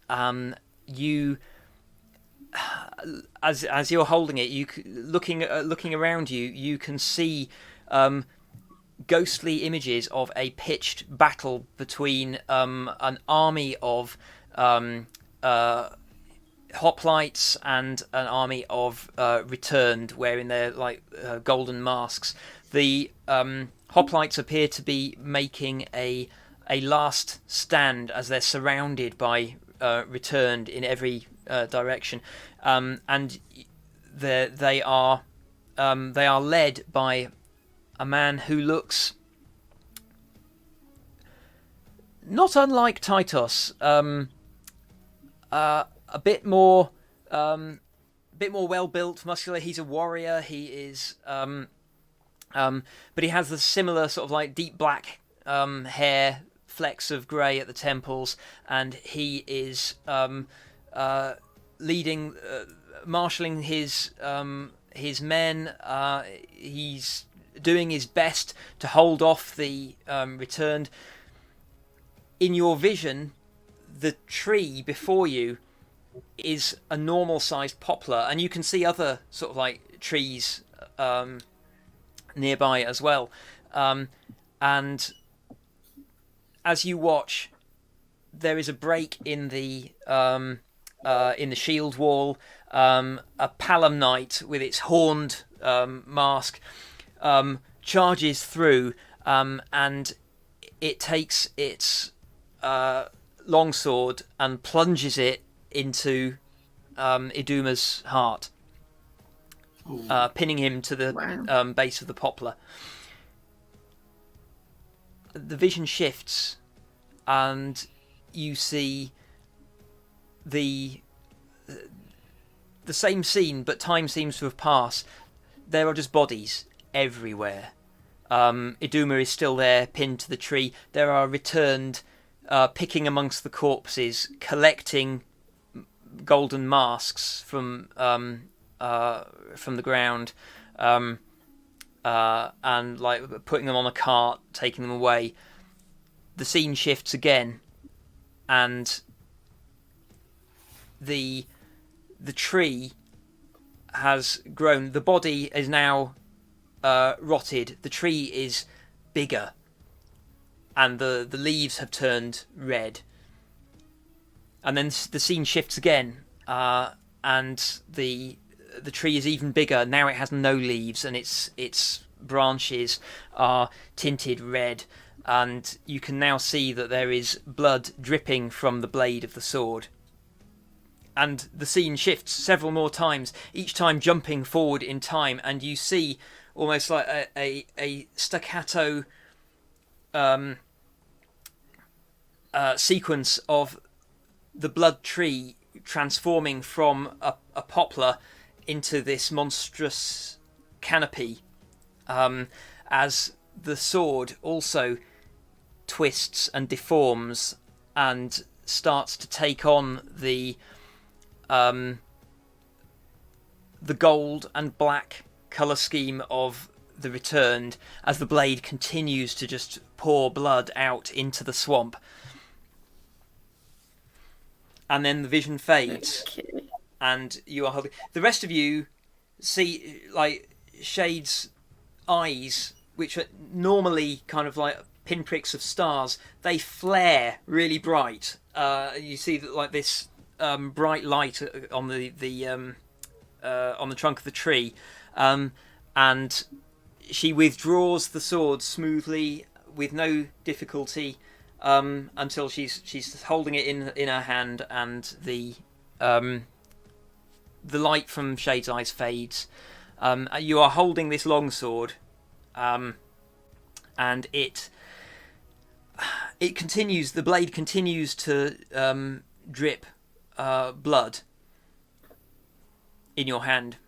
You, as you're holding it, looking around you, you can see ghostly images of a pitched battle between an army of hoplites and an army of returned, wearing their golden masks. The hoplites appear to be making a last stand as they're surrounded by returned in every direction, and they are led by a man who looks not unlike Titus, a bit more well built, muscular. He's a warrior. He is, but he has the similar sort of like deep black hair, flecks of grey at the temples, and he is leading, marshalling his his men. He's doing his best to hold off the returned. In your vision, the tree before you is a normal-sized poplar, and you can see other sort of like trees nearby as well. And as you watch, there is a break in the shield wall. A Palom Knight with its horned mask charges through, and it takes its longsword and plunges it into Iduma's heart, pinning him to the base of the poplar. The vision shifts, and you see the same scene, but time seems to have passed. There are just bodies everywhere. Iduma is still there, pinned to the tree. There are returned, picking amongst the corpses, collecting golden masks from the ground, and like putting them on a cart, taking them away. The scene shifts again, and the tree has grown. The body is now rotted. The tree is bigger, and the leaves have turned red. And then the scene shifts again, and the tree is even bigger. Now it has no leaves, and its branches are tinted red, and you can now see that there is blood dripping from the blade of the sword. And the scene shifts several more times, each time jumping forward in time, and you see almost like a staccato sequence of the blood tree transforming from a poplar into this monstrous canopy, as the sword also twists and deforms and starts to take on the gold and black colour scheme of the returned, as the blade continues to just pour blood out into the swamp. And then the vision fades, and you are holding. The rest of you see like Shade's eyes, which are normally kind of like pinpricks of stars. They flare really bright. You see that like this bright light on the trunk of the tree, and she withdraws the sword smoothly with no difficulty. Until she's holding it in her hand, and the light from Shade's eyes fades. You are holding this longsword, and it continues. The blade continues to drip blood in your hand.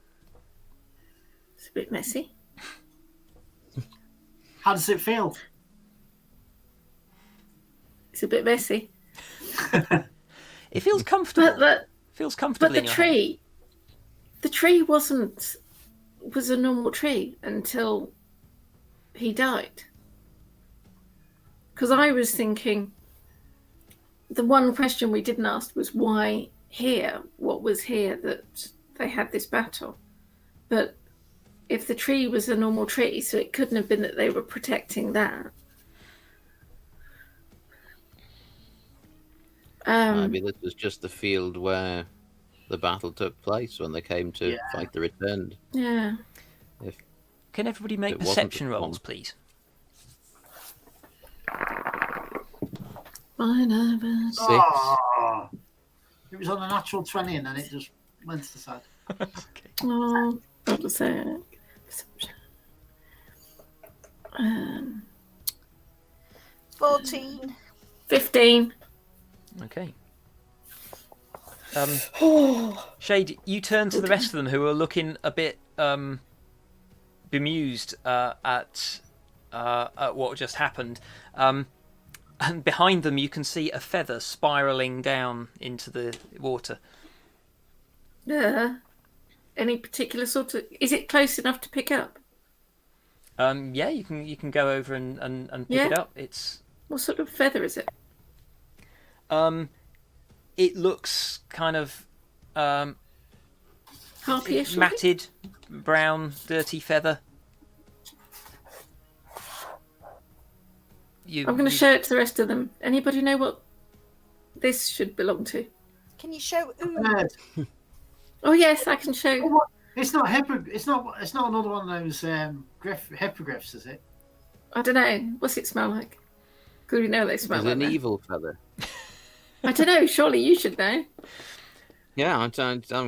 It's a bit messy. How does it feel? It's a bit messy. It feels comfortable. Feels comfortable. But the tree was a normal tree until he died. Because I was thinking, the one question we didn't ask was why here? What was here that they had this battle? But if the tree was a normal tree, so it couldn't have been that they were protecting that. Maybe this was just the field where the battle took place when they came to fight the returned. Yeah. Can everybody make perception rolls, please? Mine 6. Oh, it was on a natural 20 and then it just went to the side. Okay. Oh, what was that? 14. 15. Okay. Shade, you turn to the rest of them, who are looking a bit bemused at what just happened. And behind them, you can see a feather spiraling down into the water. Yeah. any particular sort of? Is it close enough to pick up? Yeah, you can go over and pick it up. It's What sort of feather is it? it looks kind of Harpyish? matted, brown, dirty feather. I'm going to show it to the rest of them. Anybody know what this should belong to? Can you show Bird. Oh yes, I can show. It's not It's not another one of those hippogriffs, is it? I don't know. What's it smell like? Because we know they smell It's like an that. evil feather. I don't know. Surely you should know. Yeah, I'm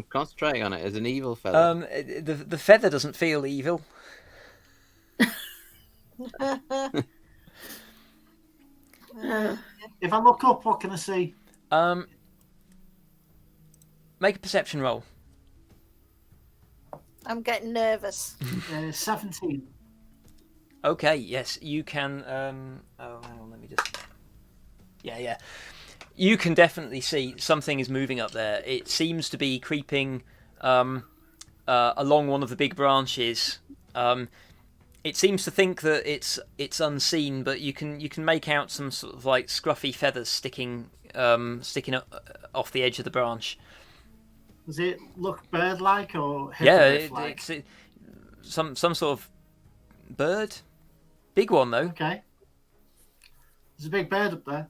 concentrating on it. It's an evil feather. The feather doesn't feel evil. If I look up, what can I see? Make a perception roll. I'm getting nervous. 17. Okay, yes, you can. Oh, hang on, let me just. Yeah. You can definitely see something is moving up there. It seems to be creeping along one of the big branches. It seems to think that it's unseen, but you can make out some sort of like scruffy feathers sticking up off the edge of the branch. Does it look bird-like or Yeah, hippogriff-like? it's some sort of bird. Big one though. Okay. There's a big bird up there.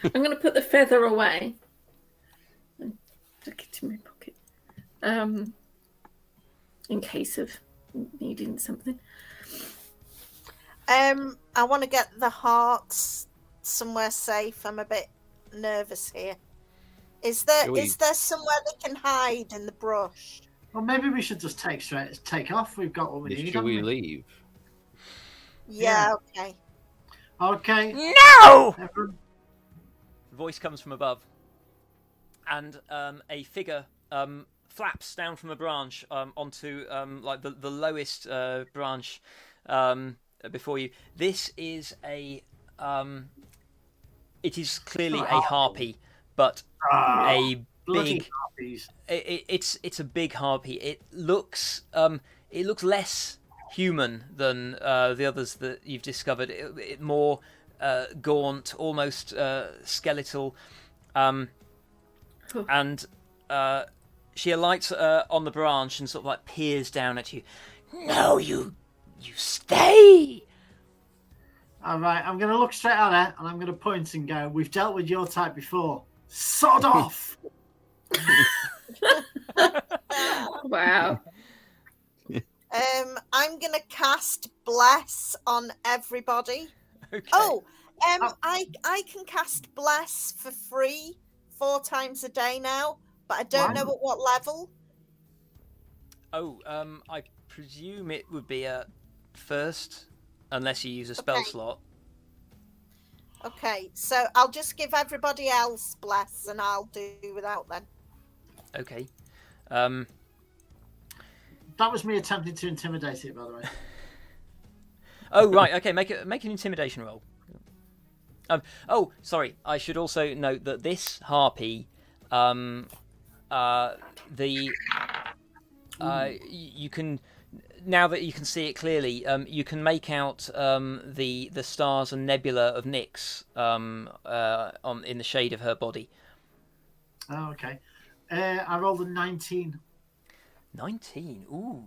I'm going to put the feather away. Tuck it in my pocket. In case of needing something. I want to get the hearts somewhere safe. I'm a bit nervous here. Is there somewhere they can hide in the brush? Well, maybe we should just take off. We've got what we need. Should we haven't we? leave? Yeah. Okay. Okay. No! Everyone, The voice comes from above, and a figure flaps down from a branch onto like the lowest branch before you. This is it is clearly a harpy, but a bloody big. harpies. It's a big harpy. It looks less human than the others that you've discovered. It more gaunt, almost skeletal, and she alights on the branch and sort of like peers down at you. No, you stay. All right, I'm going to look straight at her and I'm going to point and go, we've dealt with your type before. Sod off! Wow. I'm gonna cast bless on everybody. Okay. Oh, I can cast bless for free 4 times a day now, but I don't know at what level. Oh, I presume it would be at first, unless you use a spell slot. Okay, so I'll just give everybody else bless, and I'll do without them. Okay. That was me attempting to intimidate it, by the way. Oh right, okay. Make an intimidation roll. Oh, sorry. I should also note that this harpy, you can, now that you can see it clearly, you can make out the stars and nebula of Nyx in the shade of her body. Oh, okay. I rolled a 19. 19. Ooh.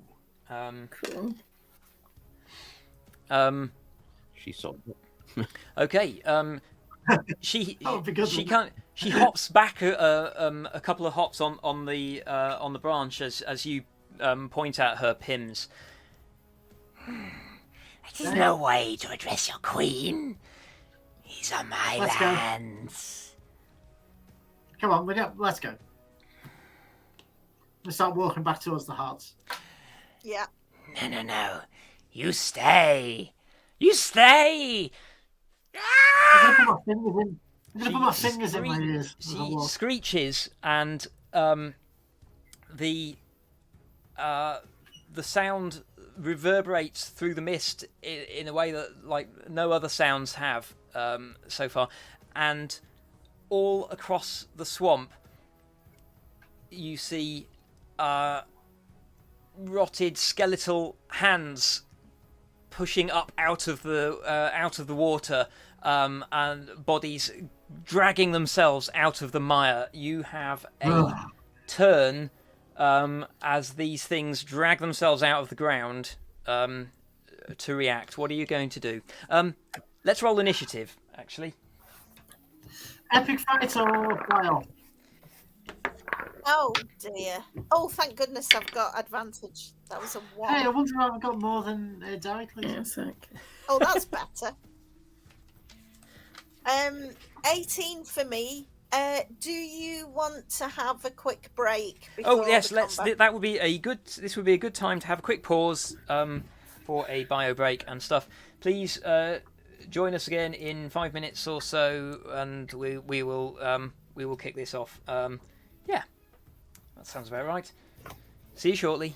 Cool. She saw. Okay. She hops back a couple of hops on the branch as you point out her pims. There's no way to address your queen. These are my Let's go. lands. Come on, let's go. We start walking back towards the hearts. Yeah. No. You stay. You stay. I'm going to put my fingers in my ears. as I She walk. screeches, and the sound reverberates through the mist in a way that like no other sounds have so far, and all across the swamp you see rotted skeletal hands pushing up out of the water, and bodies dragging themselves out of the mire. You have a turn as these things drag themselves out of the ground to react. What are you going to do? Let's roll initiative, actually. Epic fight or playoff? Oh dear. Oh, thank goodness I've got advantage. That was a 1. Hey, I wonder if I've got more than Diocles. Yeah, so Oh, that's better. 18 for me. Do you want to have a quick break? Oh yes, the let's. combat? That would be a good. This would be a good time to have a quick pause for a bio break and stuff. Please join us again in 5 minutes or so, and we will kick this off. Yeah, that sounds about right. See you shortly.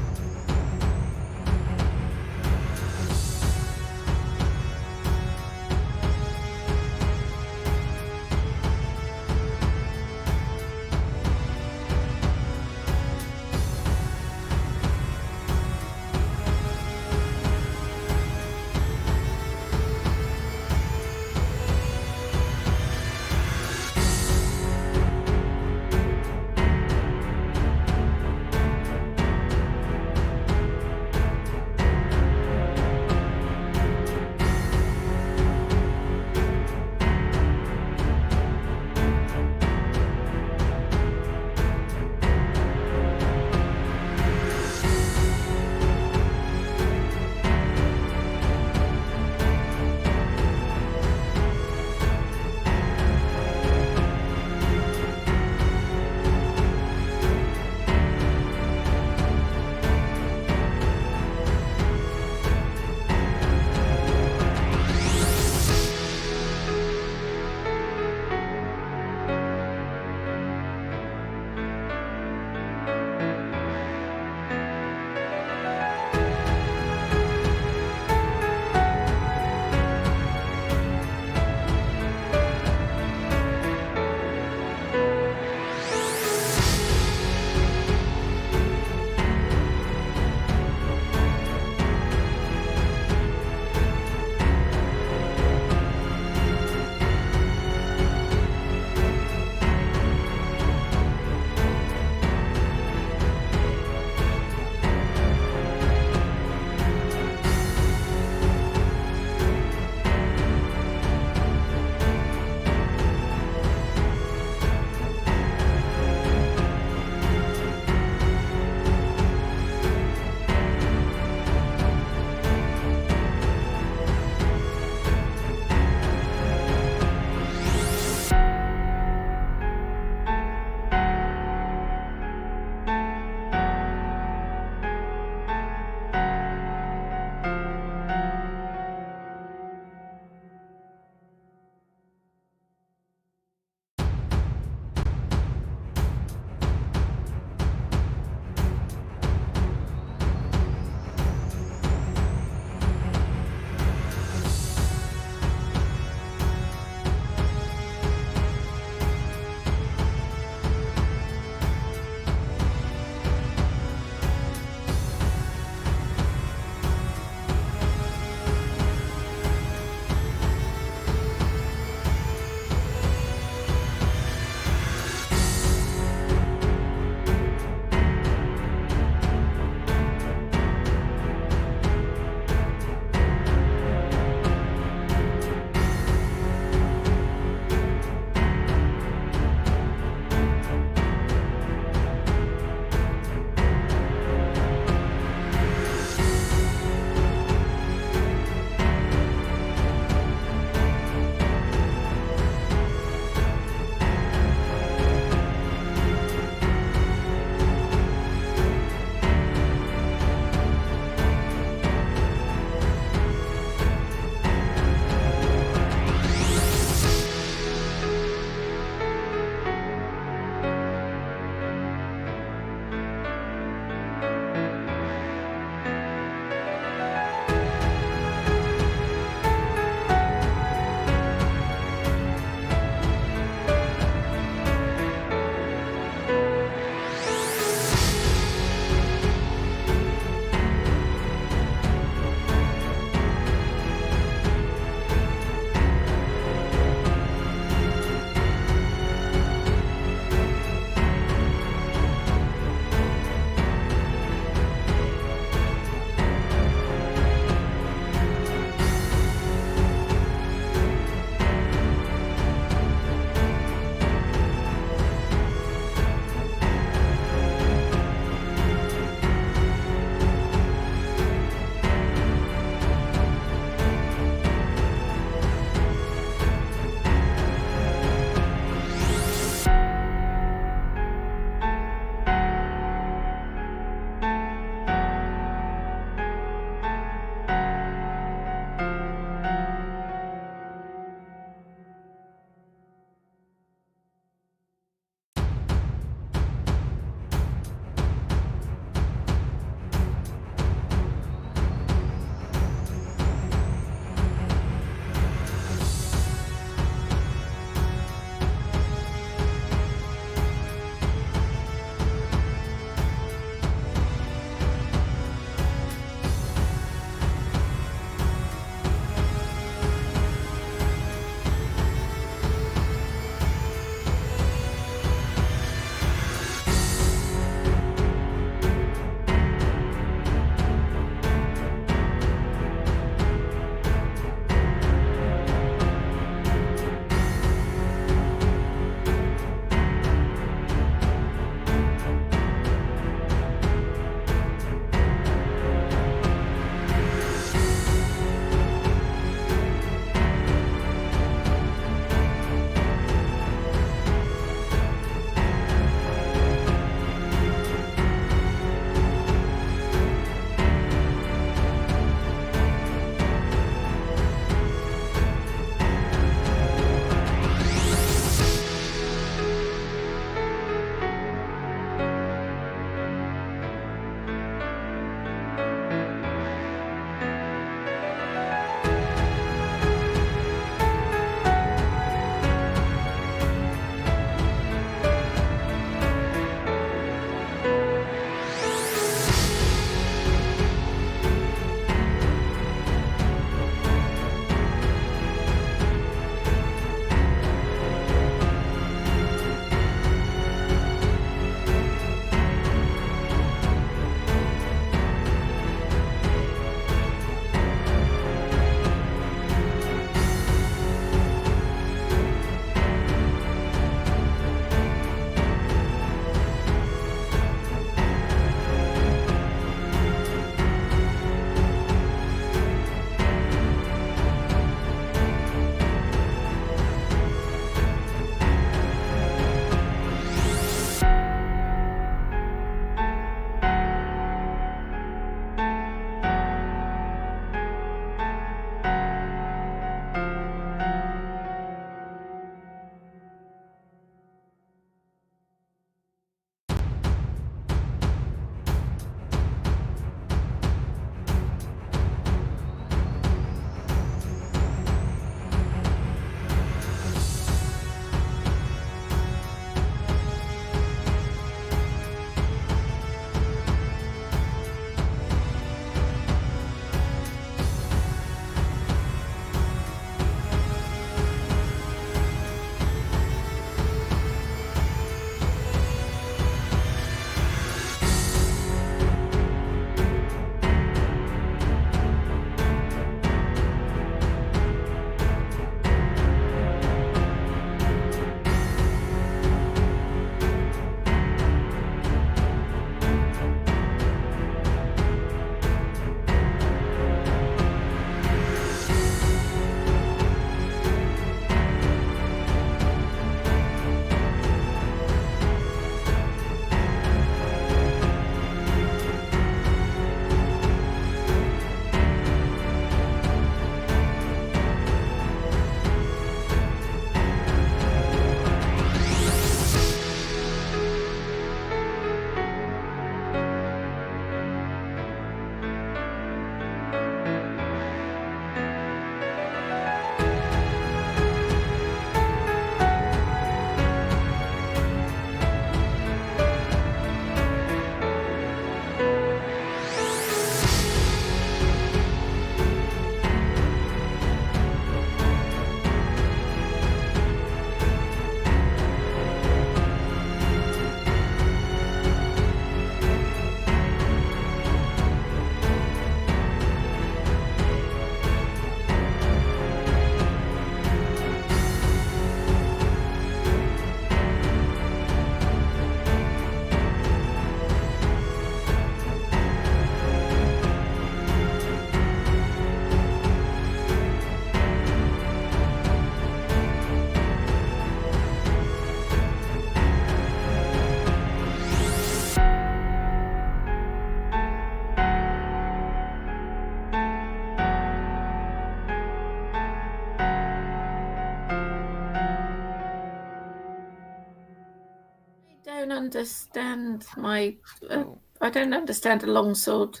don't understand my. Oh. I don't understand a longsword.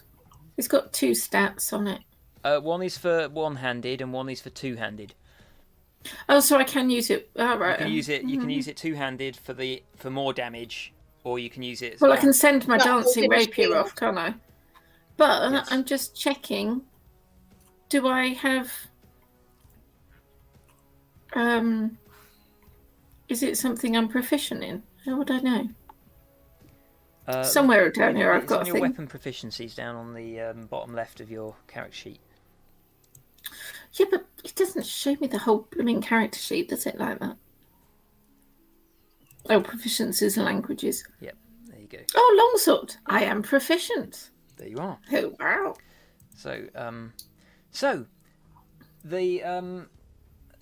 It's got 2 stats on it. One is for one-handed and one is for two-handed. Oh, so I can use it. All right. You can use it. You can use it two-handed for more damage, or you can use it. Well, I can send my That dancing holding a rapier shield. off, can't I? But Yes. I'm just checking. Do I have? Is it something I'm proficient in? How would I know? Somewhere down here, I've it's got on a your thing. weapon proficiencies down on the bottom left of your character sheet. Yeah, but it doesn't show me the whole blooming character sheet, does it, like that? Oh, proficiencies and languages. Yep, there you go. Oh, longsword. I am proficient. There you are. Oh, wow. So the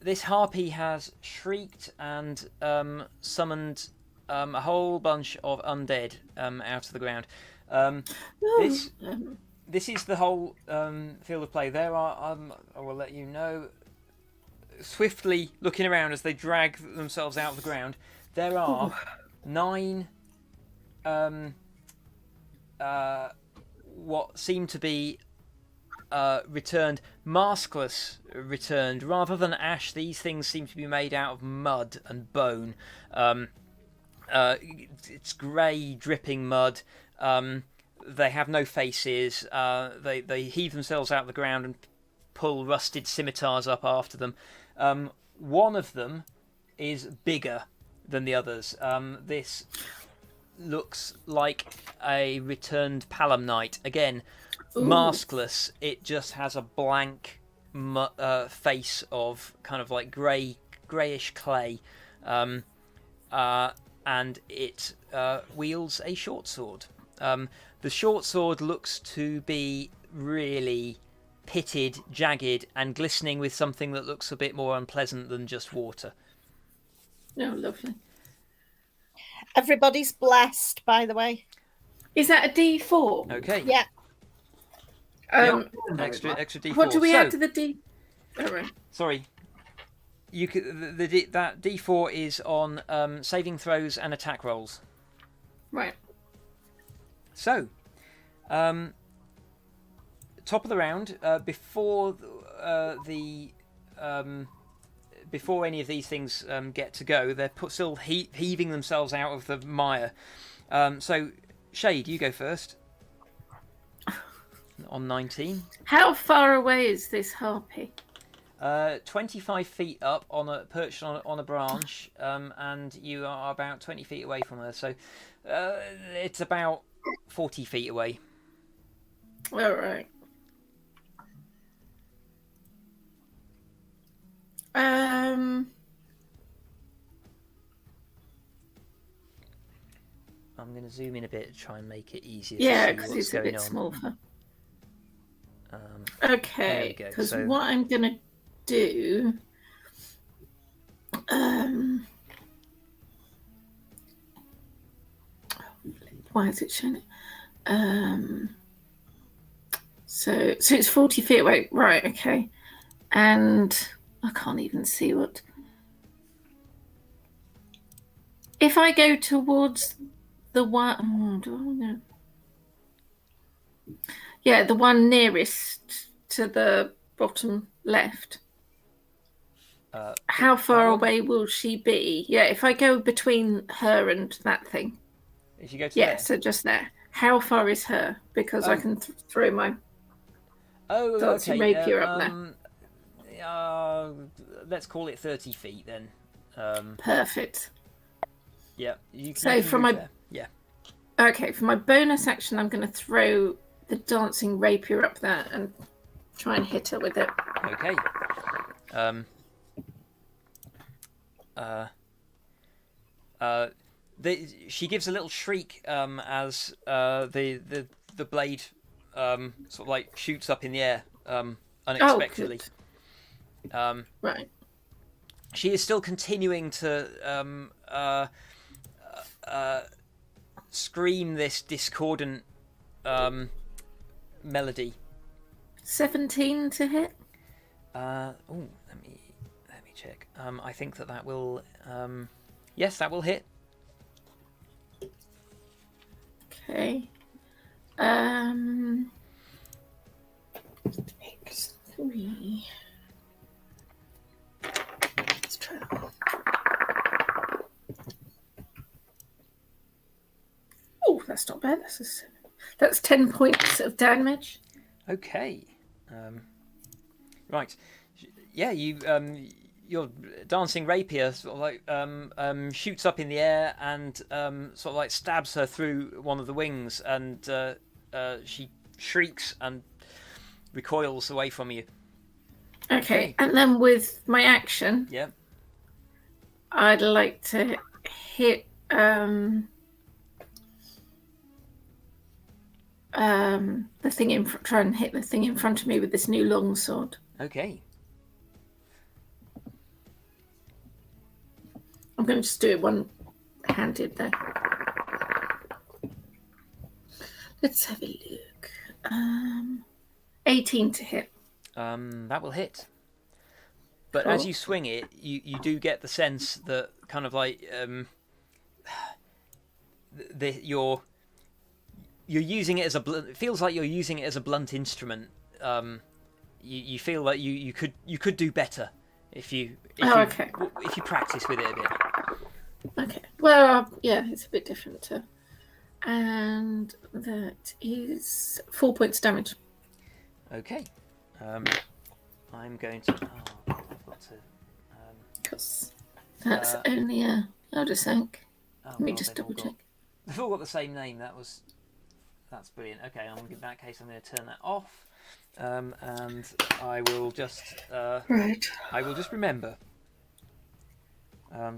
this harpy has shrieked and summoned a whole bunch of undead out of the ground. This is the whole field of play. There are, I will let you know, swiftly looking around as they drag themselves out of the ground, there are 9 what seem to be returned, maskless returned. Rather than ash, these things seem to be made out of mud and bone. It's grey, dripping mud. They have no faces. They heave themselves out of the ground and pull rusted scimitars up after them. One of them is bigger than the others. This looks like a returned Palom Knight. Again, maskless. It just has a blank face of kind of like greyish clay. And it wields a short sword. The short sword looks to be really pitted, jagged, and glistening with something that looks a bit more unpleasant than just water. Oh, lovely. Everybody's blessed, by the way. Is that a D4? Okay. Yeah. Extra D4. What do we add to the D? Oh, right. Sorry. You could, that D4 is on saving throws and attack rolls. Right. So, top of the round, before any of these things get to go, they're still heaving themselves out of the mire. So, Shade, you go first. On 19. How far away is this harpy? 25 feet up perched on a branch, and you are about 20 feet away from her. So it's about 40 feet away. All right. I'm going to zoom in a bit to try and make it easier. Yeah, to see because what's it's a going bit on. small for. There Okay, we go. because So- what I'm going to do. Why is it showing it? So it's 40 feet away. Right, okay. And I can't even see what. If I go towards the one. Oh, do I know? Yeah, the one nearest to the bottom left. How far that one? away will she be? Yeah, if I go between her and that thing. If you go to Yeah, there. so just there. How far is her? Because I can throw my Oh, dancing okay. rapier up there. Let's call it 30 feet then. Perfect. Yeah. So you can from move my- there. Yeah. Okay, for my bonus action, I'm going to throw the dancing rapier up there and try and hit her with it. Okay. She gives a little shriek as the blade sort of like shoots up in the air unexpectedly. Right. She is still continuing to scream this discordant melody. 17 to hit. Let me check. I think that will. Yes, that will hit. Okay. X3. Let's try that one. Oh, that's not bad. That's 10 points of damage. Okay. Right. Yeah, your dancing rapier sort of like shoots up in the air and sort of like stabs her through one of the wings, and she shrieks and recoils away from you. Okay, and then with my action, Yeah. I'd like to hit the thing try and hit the thing in front of me with this new longsword. Okay. I'm going to just do it one-handed though. Let's have a look. 18 to hit. That will hit. But Cool. as you swing it, you do get the sense that kind of like you're using it as it feels like you're using it as a blunt instrument. You feel like you could do better if you practice with it a bit. Okay. Well, yeah, it's a bit different too. And that is 4 points damage. Okay. I'm going to. Oh, I've got to. Because that's only a. I'll just think. Let me well, just double check. They've all got the same name. That's brilliant. Okay, in that case, I'm going to turn that off, and I will just. Right. I will just remember.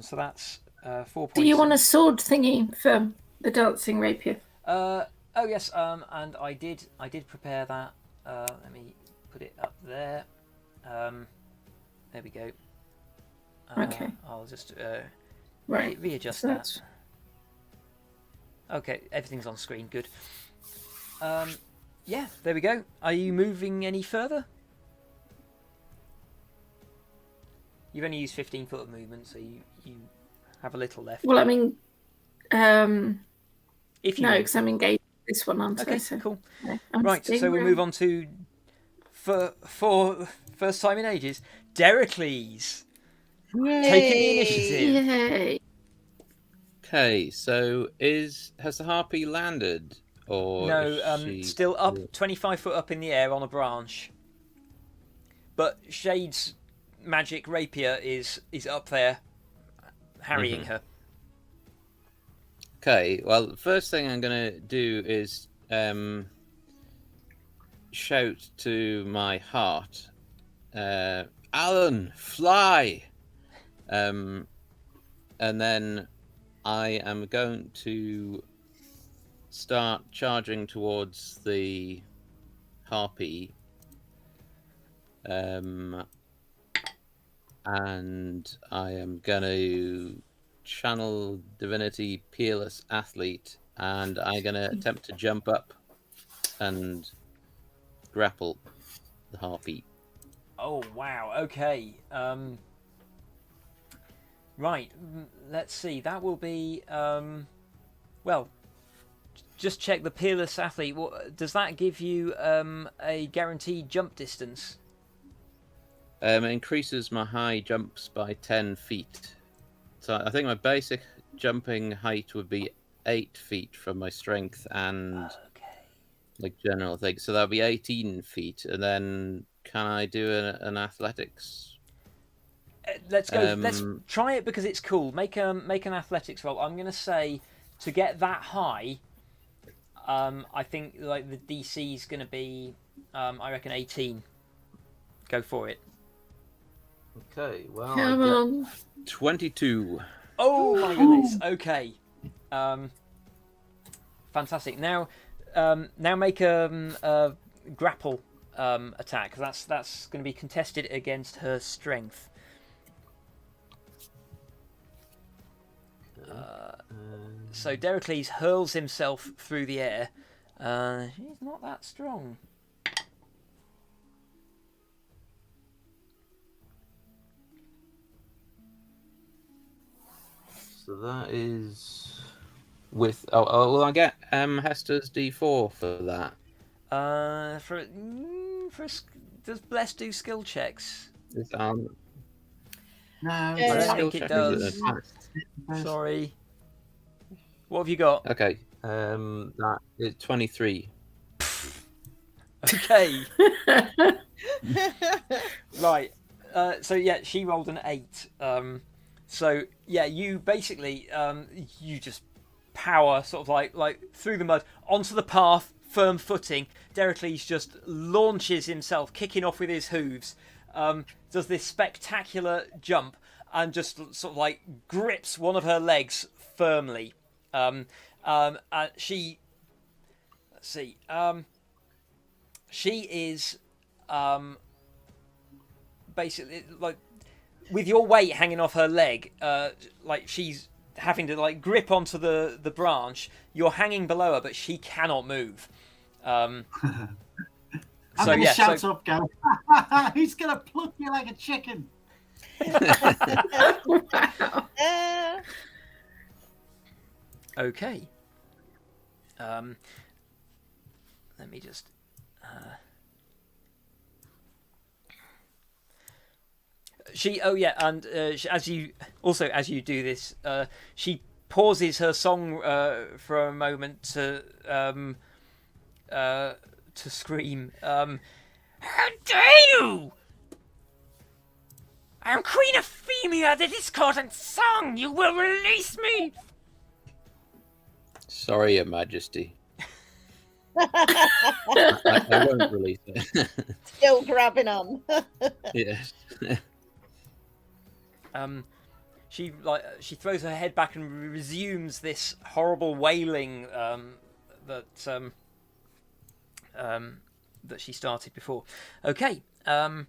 So that's 4 points. Do you want a sword thingy for the dancing rapier? Oh yes. And I did prepare that. Let me put it up there. There we go. Okay. I'll just Right. readjust So that. Okay, everything's on screen. Good. Yeah, there we go. Are you moving any further? You've only used 15 foot of movement, so you have a little left. Well, I mean, if you no, because I'm engaged with this one, aren't I? Okay, So, cool. no, Right, so we'll move on to for first time in ages, Dericles. Taking the initiative. Yay! Okay, so has the harpy landed, or No, is she still up 25 foot up in the air on a branch. But Shade's magic rapier is up there, harrying her. Okay, well, the first thing I'm going to do is shout to my heart, Alan, fly! And then I am going to start charging towards the harpy. And I am going to channel divinity peerless athlete, and I'm going to attempt to jump up and grapple the harpy. Oh wow, okay. Right, let's see. That will be well, just check the peerless athlete. Does that give you a guaranteed jump distance? It increases my high jumps by 10 feet. So I think my basic jumping height would be 8 feet from my strength and like general thing. So that'll be 18 feet. And then can I do an athletics? Let's go. Let's try it because it's cool. Make an athletics roll. I'm gonna say to get that high. I think like the DC is gonna be, I reckon 18. Go for it. Okay, well, Come on. 22. Oh my goodness. Okay. Fantastic. Now make a grapple attack. That's going to be contested against her strength. So Dericles hurls himself through the air. He's not that strong. So that is With will I get Hester's D4 for that? Does Bless do skill checks? Is, No, I Yeah. don't skill think it check or is does. an attack? Sorry. What have you got? Okay, that is 23. Okay. Right. So yeah, she rolled an 8. So yeah, you basically you just power sort of like through the mud onto the path, firm footing. Dericles just launches himself, kicking off with his hooves. Does this spectacular jump and just sort of like grips one of her legs firmly. She, let's see. She is basically like with your weight hanging off her leg, like she's having to like grip onto the branch. You're hanging below her, but she cannot move. I'm going to shout up, go, he's going to pluck you like a chicken. Wow. Okay. Let me just. As you do this, she pauses her song for a moment to scream. How dare you! I am Queen Euphemia, the discordant song! You will release me! Sorry, Your Majesty. I won't release it. Still grabbing on. Yes. She throws her head back and resumes this horrible wailing that she started before. Okay, that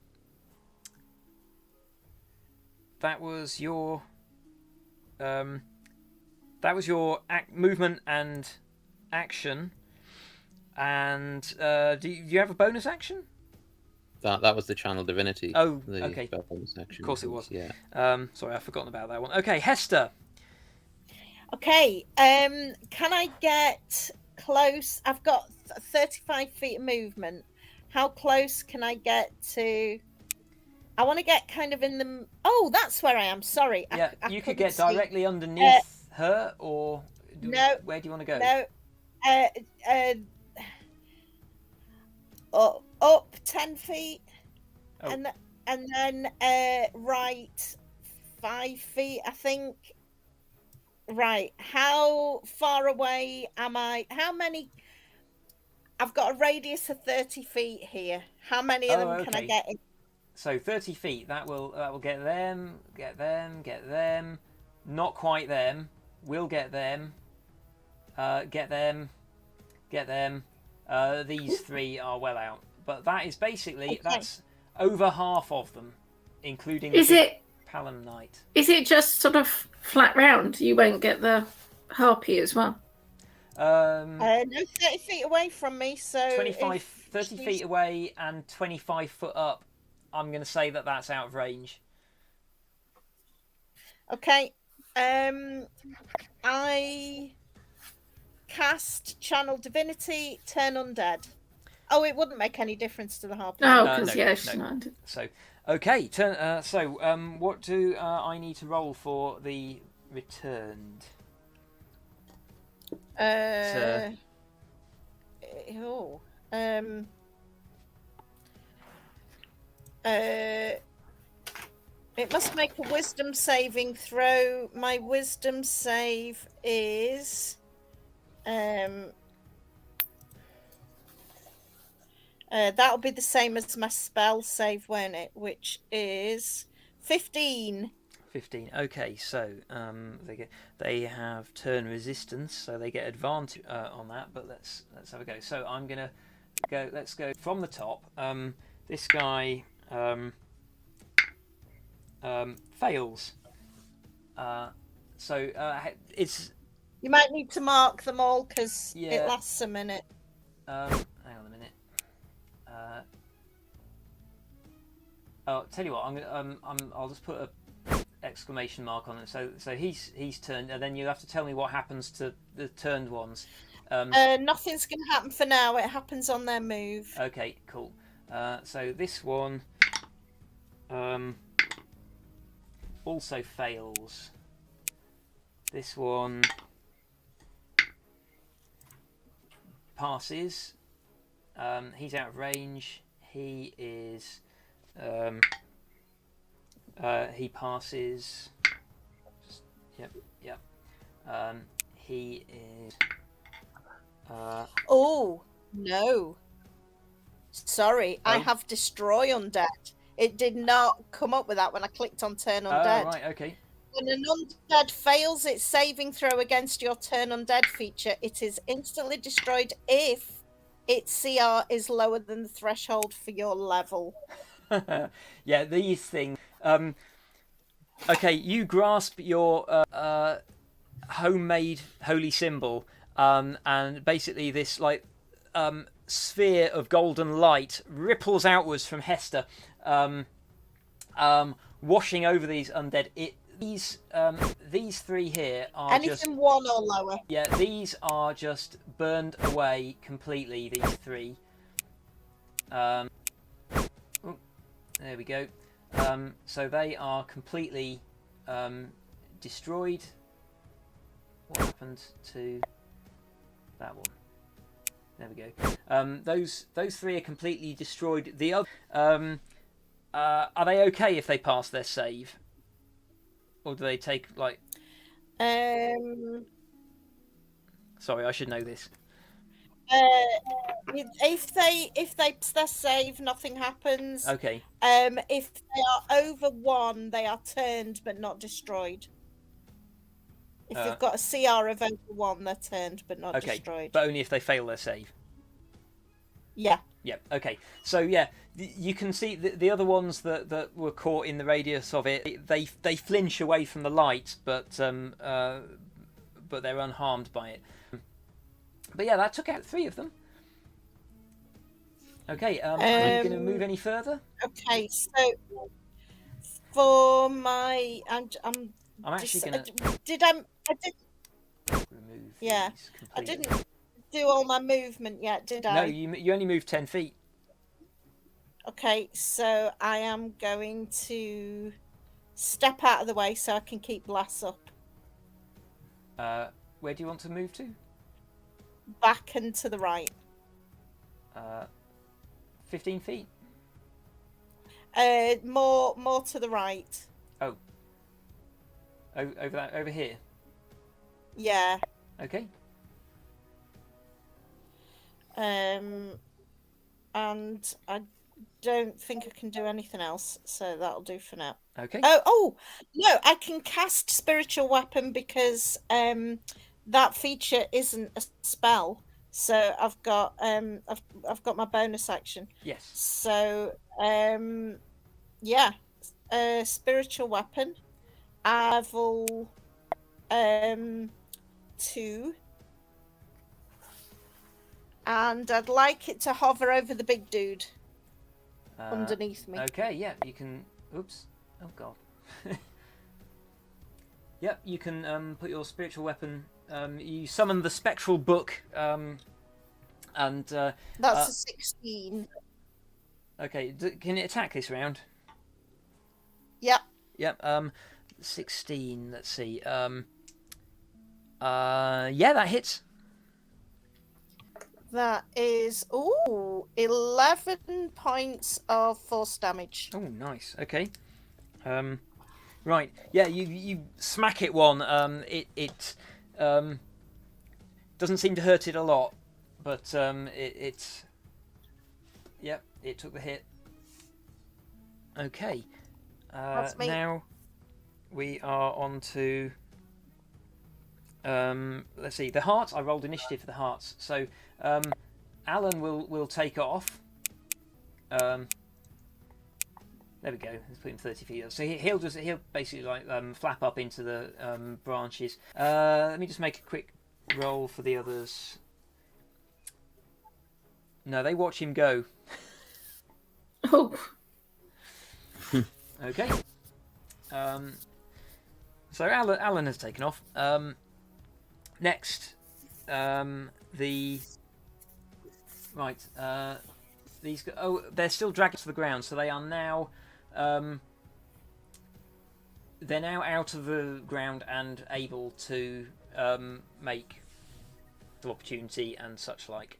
was your movement and action. And do you have a bonus action? That was the channel divinity. Oh, the okay. bonus action. Of course it was. Yeah. Sorry, I've forgotten about that one. Okay, Hester. Okay, can I get close? I've got 35 feet of movement. How close can I get to? I want to get kind of in the. Oh, that's where I am. Sorry. Yeah, I you could couldn't get see. directly underneath her, or No. Where do you want to go? No. Up 10 feet, Oh. and then right 5 feet, I think. Right. How far away am I? How many? I've got a radius of 30 feet here. How many of them can I get in? So 30 feet. That will get them. Not quite them. We'll get them. Get them. These three are well out. But that is basically that's over half of them, including Palom Knight. Is it just sort of flat round? You won't get the harpy as well. No, 30 feet away from me. So 30 feet away and 25 foot up. I'm going to say that that's out of range. Okay. I cast Channel Divinity, turn undead. Oh, it wouldn't make any difference to the harpy. Oh, because she's not. So, okay. What do I need to roll for the returned? It must make a wisdom saving throw. My wisdom save is that'll be the same as my spell save, won't it? Which is 15. 15. Okay, so they have turn resistance, so they get advantage on that. But let's have a go. So I'm gonna go. Let's go from the top. This guy fails. It's. You might need to mark them all because Yeah. it lasts a minute. Hang on a minute. Tell you what, I'll just put exclamation mark on it. So he's turned, and then you have to tell me what happens to the turned ones. Nothing's going to happen for now. It happens on their move. Okay, cool. So this one also fails. This one passes. He's out of range. He is. He passes. Yep. He is. Oh no! Sorry, I Oh. have destroy undead. It did not come up with that when I clicked on turn undead. Right. Okay. When an undead fails its saving throw against your turn undead feature, it is instantly destroyed if its CR is lower than the threshold for your level. Yeah, these things. Okay, you grasp your homemade holy symbol, and basically this sphere of golden light ripples outwards from Hester, washing over these undead. These three here are Anything one or lower. Yeah, these are just burned away completely. These three. There we go. So they are completely destroyed. What happened to that one? There we go. Those three are completely destroyed. The other, are they okay if they pass their save, or do they take like? Sorry, I should know this. If they pass their save, nothing happens. Okay. If they are over one, they are turned but not destroyed. If they've got a CR of over one, they're turned but not destroyed. But only if they fail their save. Yeah. Yep. Okay. So yeah, you can see the other ones that were caught in the radius of it. They flinch away from the light, but they're unharmed by it. But yeah, that took out three of them. Okay. Are you going to move any further? Okay. So for my, I'm actually going to. I did. Remove. Yeah. These I completely. didn't do all my movement yet, did I? No, you only moved 10 feet. Okay, so I am going to step out of the way so I can keep Lass up. Where do you want to move to? Back and to the right. 15 feet. More to the right. Oh. Over here. Yeah. Okay. And I don't think I can do anything else, so that'll do for now. Okay. Oh no, I can cast spiritual weapon because that feature isn't a spell. So I've got my bonus action. Yes. So spiritual weapon. Level 2. And I'd like it to hover over the big dude underneath me. Okay, yeah, you can. Oops. Oh god. Yep, you can put your spiritual weapon. You summon the spectral book, and that's a 16. Okay, can it attack this round? Yep. Yep. 16. Let's see. Yeah, that hits. That is 11 points of force damage. Oh, nice. Okay. Right. Yeah, you smack it one. It doesn't seem to hurt it a lot, but it took the hit. Okay. That's me. Now we are on to let's see, the hearts. I rolled initiative for the hearts, so Alan will take off. There we go. Let's put him 30 feet. So he'll basically flap up into the branches. Let me just make a quick roll for the others. No, they watch him go. Oh. Okay. So Alan has taken off. Next, these they're still dragged to the ground, so they are now they're now out of the ground and able to make the opportunity and such like.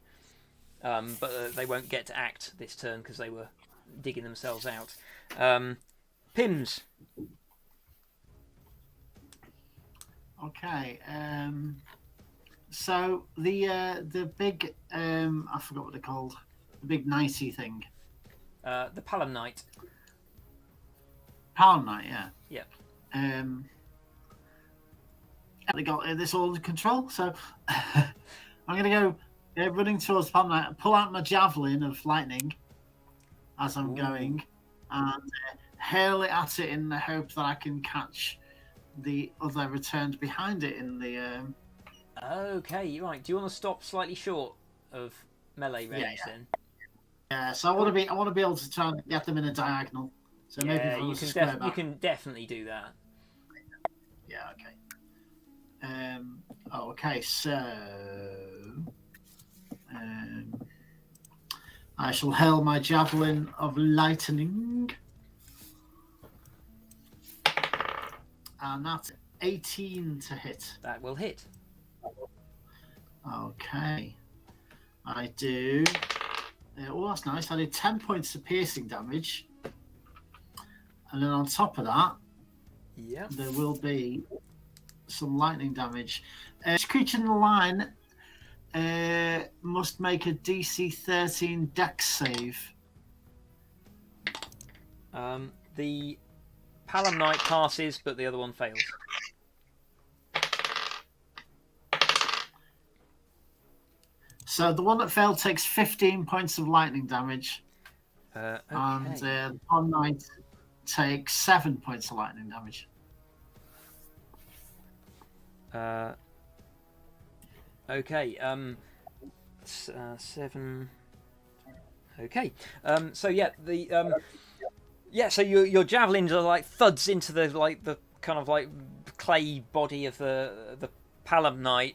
But they won't get to act this turn because they were digging themselves out. Pims. Okay. So the big I forgot what they're called. The big nicey thing. The Palamnite. Palamnite, yeah. Yeah. They got this all under control, so I'm going to go running towards Palamnite, pull out my javelin of lightning as I'm going, and hurl it at it in the hope that I can catch the other returned behind it in the. Okay, right. Do you want to stop slightly short of melee range then? Yeah, so I want to be able to try and get them in a diagonal. So maybe if it was a square back. You can definitely do that. Yeah. Okay. Okay. So I shall hurl my javelin of lightning, and that's 18 to hit. That will hit. Okay. I do. That's nice. I did 10 points of piercing damage. And then on top of that, there will be some lightning damage. Each creature in the line must make a DC 13 Dex save. The Palamnite passes, but the other one fails. So the one that failed takes 15 points of lightning damage. Okay. And the Palamnite takes 7 points of lightning damage. Okay. 7. Okay. So yeah, so your javelins are like thuds into the kind of like clay body of the Palamnite.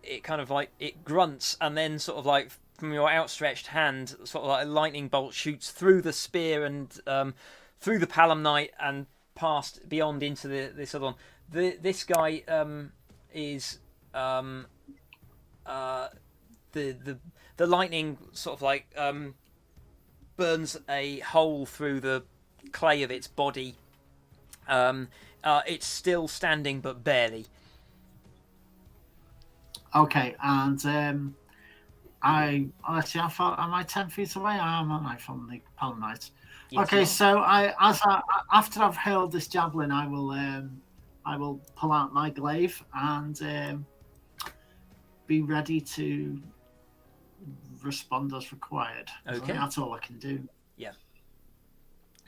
It kind of like it grunts, and then sort of like from your outstretched hand, sort of like a lightning bolt shoots through the spear and through the Palamnite and past beyond into this other one. This guy is the lightning sort of like burns a hole through the clay of its body. It's still standing, but barely. Okay, and let's see, how far am I? 10 feet away? I am, aren't I, from the Palamnite? Yes, okay, so after I've hurled this javelin, I will pull out my glaive and be ready to respond as required. Okay, that's all I can do. Yeah,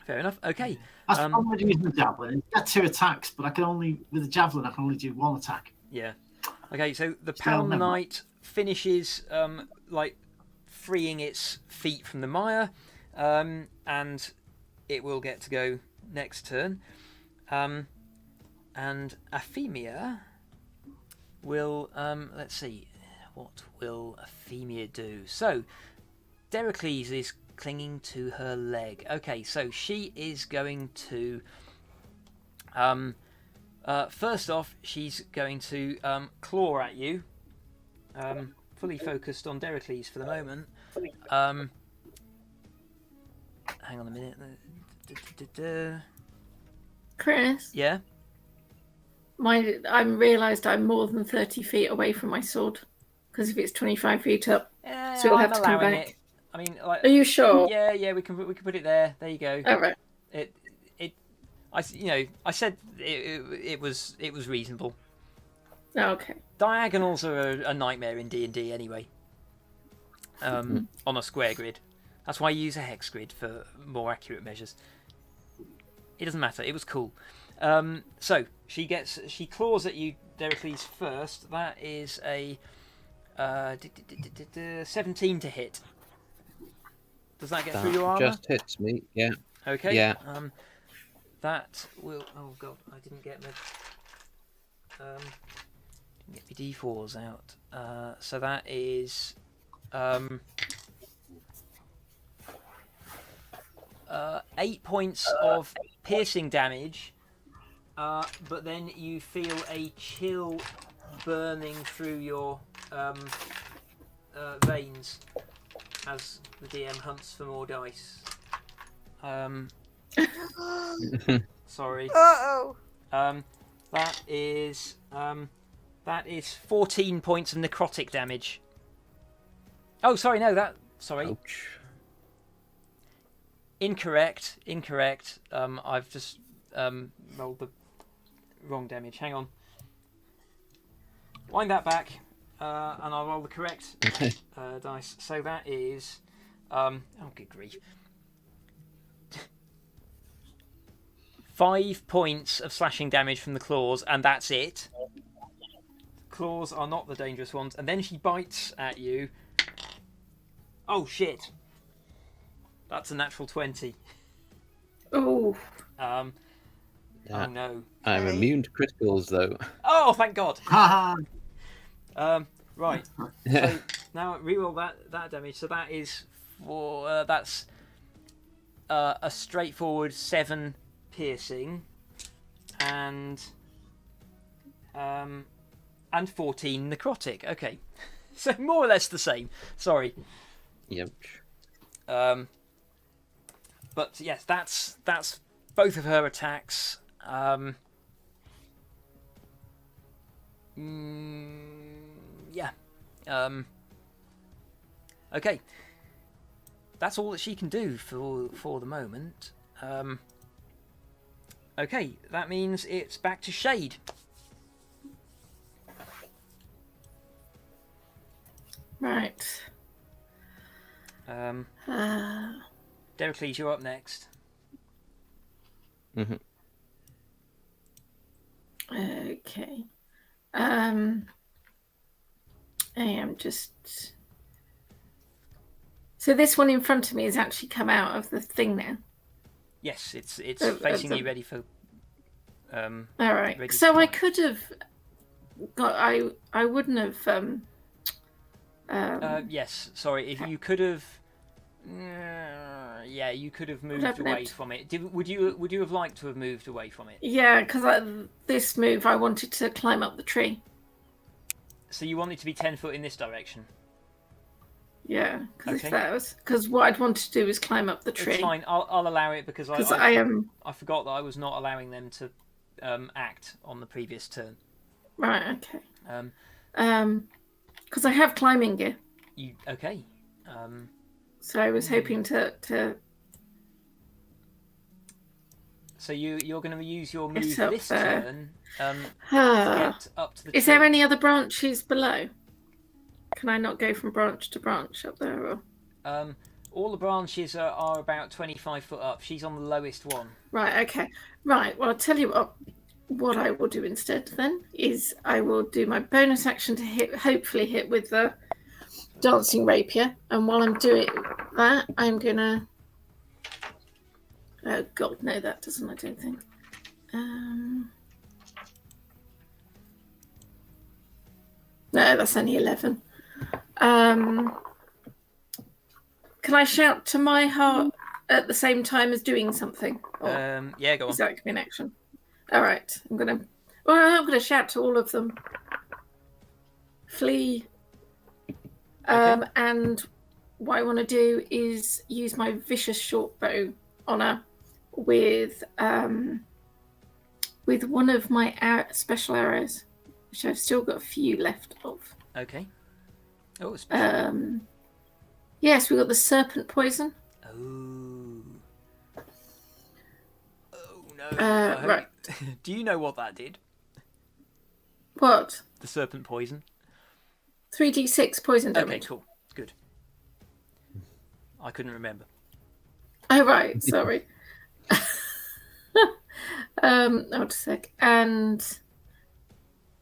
fair enough. Okay, that's the problem with using the javelin. I get 2 attacks, but with the javelin I can only do 1 attack. Yeah. Okay, so the Palamnite finishes like freeing its feet from the mire, and it will get to go next turn. And Aphemia will let's see, what will Aphemia do? So Dericles is clinging to her leg. Okay, so she is going to first off, she's going to claw at you. Fully focused on Dericles for the moment. Hang on a minute. Chris? Yeah? I realised I'm more than 30 feet away from my sword. Because if it's 25 feet up, so you'll have to come back. It. I mean, like, are you sure? Yeah, we can put it there. There you go. All right. I said it was reasonable. Okay. Diagonals are a nightmare in D&D anyway. On a square grid. That's why you use a hex grid for more accurate measures. It doesn't matter. It was cool. So she claws at you, Dericles, first. That is a 17 to hit. Does that get through your armor? Just hits me. Yeah. Okay. Yeah. that will. Oh god, I didn't get my d4s out. So that is 8 points of piercing damage. But then you feel a chill burning through your veins as the DM hunts for more dice. Sorry. Uh-oh. That is 14 points of necrotic damage. Oh, sorry, no, sorry. Ouch. Incorrect. I've just rolled the wrong damage. Hang on. Wind that back, and I'll roll the correct dice. So that is, oh good grief, 5 points of slashing damage from the claws, and that's it. Claws are not the dangerous ones, and then she bites at you. Oh shit! That's a natural 20. Oh, Oh Yeah. no. I'm immune to criticals, though. Oh, thank God. Haha. Right. So now reroll that damage. So that is that's a straightforward 7 piercing and 14 necrotic. Okay. So more or less the same. Sorry. Yep. But yes, that's both of her attacks. Yeah. Okay. That's all that she can do for the moment. Okay, that means it's back to Shade. right. Dericles, you're up next. Mm-hmm. Okay. I am just. So this one in front of me has actually come out of the thing now. Yes, it's Of facing the- you, ready for. All right. Ready So to I fight. could have got. I wouldn't have. Yes, sorry. If you could have. Yeah, you could have moved I've away moved? from it. Would you have liked to have moved away from it? Yeah, because this move I wanted to climb up the tree. So you want it to be 10 foot in this direction? Yeah, because Okay. because what I'd want to do is climb up the tree. It's fine. I'll allow it because Because I am I forgot that I was not allowing them to act on the previous turn. right. Okay. Um, Because I have climbing gear, you okay? so I was hoping to. So you're going to use your move It's up this there. turn to Ah. get up to the Is there tree. any other branches below? Can I not go from branch to branch up there? Or... All the branches are about 25 foot up. She's on the lowest one. Right. Okay. Right. Well, I'll tell you what. What I will do instead then is I will do my bonus action to hopefully hit with the dancing rapier, and while I'm doing that, I'm gonna. Oh God, no, that doesn't. I don't think. No, that's only 11. Can I shout to my heart at the same time as doing something? Or Yeah, go on. is that going to be an action? All right, I'm gonna shout to all of them. Flee. Okay. And what I want to do is use my vicious short bow on her with one of my special arrows, which I've still got a few left of. Okay. Oh, it's special. Yes, we got the serpent poison. Oh. Oh no. Right. Do you know what that did? What? The serpent poison. 3d6 poison Okay, damage. cool. Good. I couldn't remember. Oh right, sorry. Hold a sec. And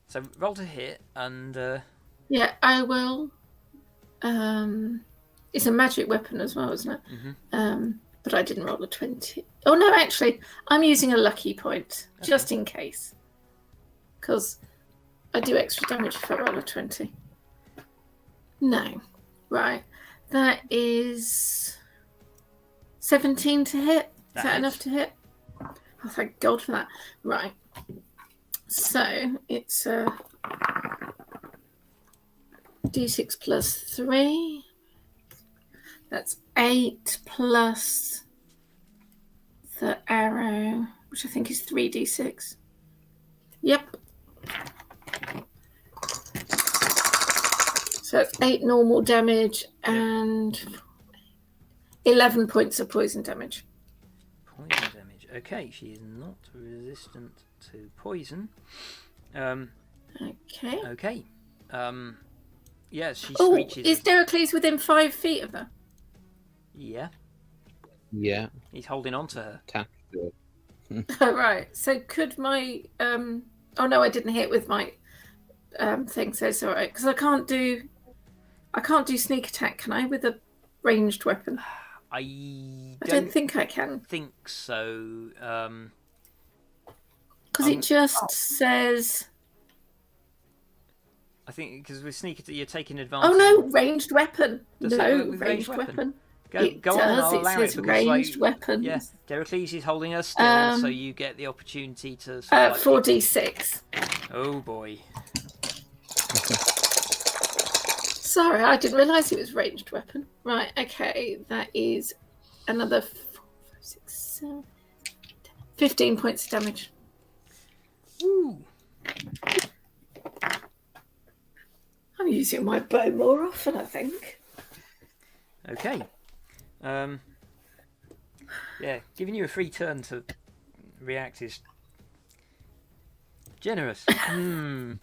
So roll to hit, and yeah, I will. It's a magic weapon as well, isn't it? but I didn't roll a 20. Oh no, actually, I'm using a lucky point just in case, because I do extra damage if I roll a 20. No, right. That is 17 to hit. Is that enough to hit? Oh, thank God for that. Right. So it's D6 plus 3. That's 8 plus the arrow, which I think is 3d6. Yep. So it's 8 normal damage and 11 points of poison damage. Poison damage. Okay, she is not resistant to poison. Okay. Okay. Yes, she Oh, screeches. is Deracles within 5 feet of her? Yeah, Yeah. he's holding on to her. Tap. Oh, right. So could my oh no, I didn't hit with my thing, so it's alright. Because I can't do sneak attack, can I, with a ranged weapon? I don't think I can. think so. Because it just says. I think because with sneak attack, you're taking advantage. Oh no, ranged weapon. Does it No, work with ranged weapon. Go It on, and does. I'll It allow says it because, ranged like, weapons. yeah, Deracles is holding her still, so you get the opportunity to. Sort of, like, 4d6. Oh boy. Sorry, I didn't realise it was ranged weapon. Right, okay, that is another 4, 5, 6, 7, 15 points of damage. Woo. I'm using my bow more often, I think. Okay. Yeah, giving you a free turn to react is generous. I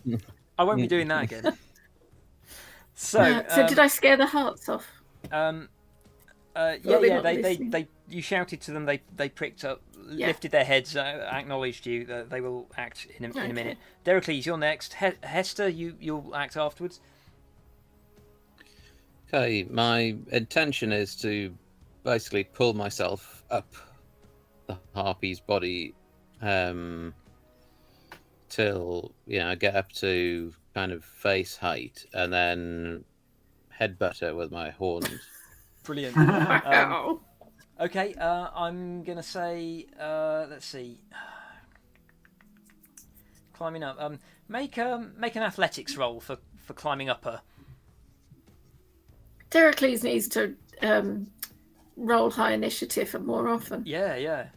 won't be doing that again. So did I scare the hearts off? They you shouted to them. They pricked up, lifted their heads, acknowledged you. That they will act in a minute. Deracles, you're next. Hester, you'll act afterwards. Okay, my intention is to basically pull myself up the harpy's body till I get up to kind of face height, and then headbutt her with my horns. Brilliant. Wow. Okay, I'm gonna say, let's see, climbing up. Make an athletics roll for climbing up her. Deracles needs to roll high initiative more often. Yeah. Yeah.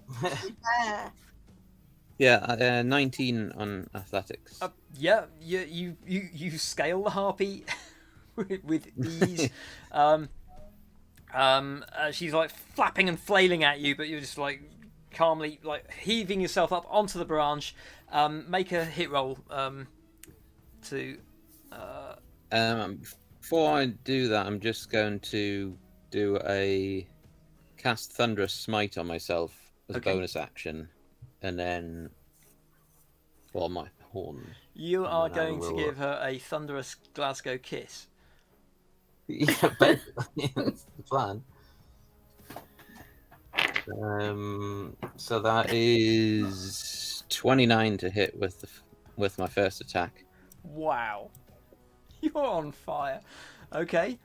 Yeah, 19 on athletics. Yeah, you scale the harpy with ease. She's like flapping and flailing at you, but you're just like calmly like heaving yourself up onto the branch. Make a hit roll to. Before I do that, I'm just going to do a cast Thunderous Smite on myself as a bonus action, and then my horns. You are going to give her a thunderous Glasgow kiss. Yeah, basically, that's the plan. So that is 29 to hit with my first attack. Wow, you're on fire. Okay.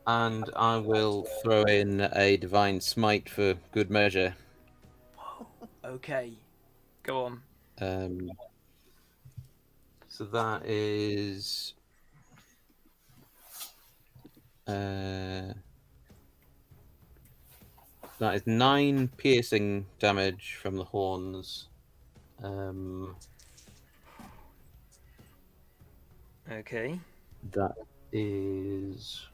And I will throw in a Divine Smite for good measure. Whoa. Okay, go on. So that is that is 9 piercing damage from the horns. Okay. That is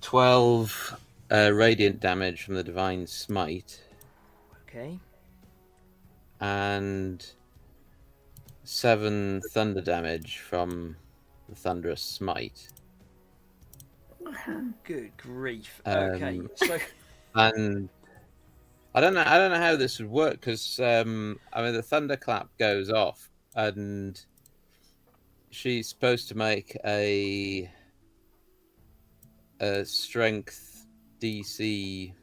12 radiant damage from the Divine Smite. Okay. And 7 thunder damage from the Thunderous Smite. Good grief. Okay. So And I don't know how this would work, because the thunderclap goes off and she's supposed to make a a strength DC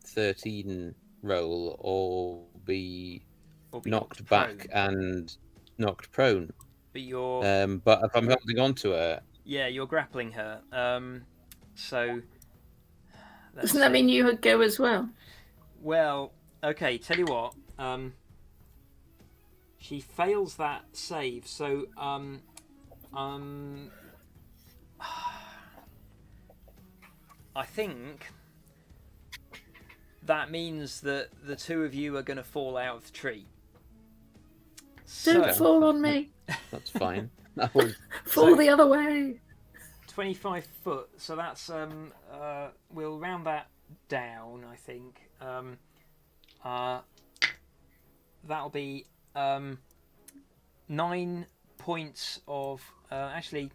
13 roll or be Or be knocked back prone. and knocked prone. But you're But if I'm holding on to her, you're grappling her. So let's Doesn't that see. mean you would go as well? Well, okay. Tell you what. She fails that save, so I think that means that the two of you are going to fall out of the tree. Don't Okay. fall on me. that's fine. That was Fall the other way. 25 foot, so that's we'll round that down, I think. That'll be 9 points of actually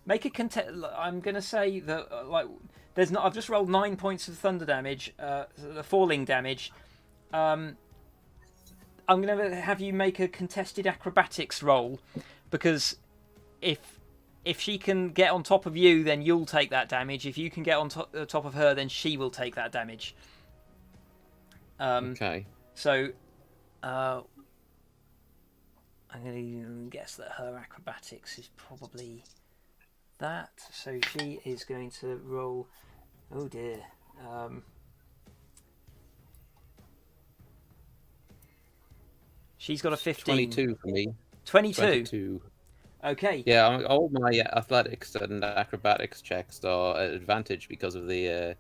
make a contest. I'm gonna say that there's not. I've just rolled 9 points of thunder damage, the falling damage. I'm gonna have you make a contested acrobatics roll, because if she can get on top of you, then you'll take that damage. If you can get on top of her, then she will take that damage. okay. So, I'm going to guess that her acrobatics is probably that. So she is going to roll. Oh dear. She's got a 15. 22 for me. 22. 22. Okay. Yeah, all my athletics and acrobatics checks are at advantage because of the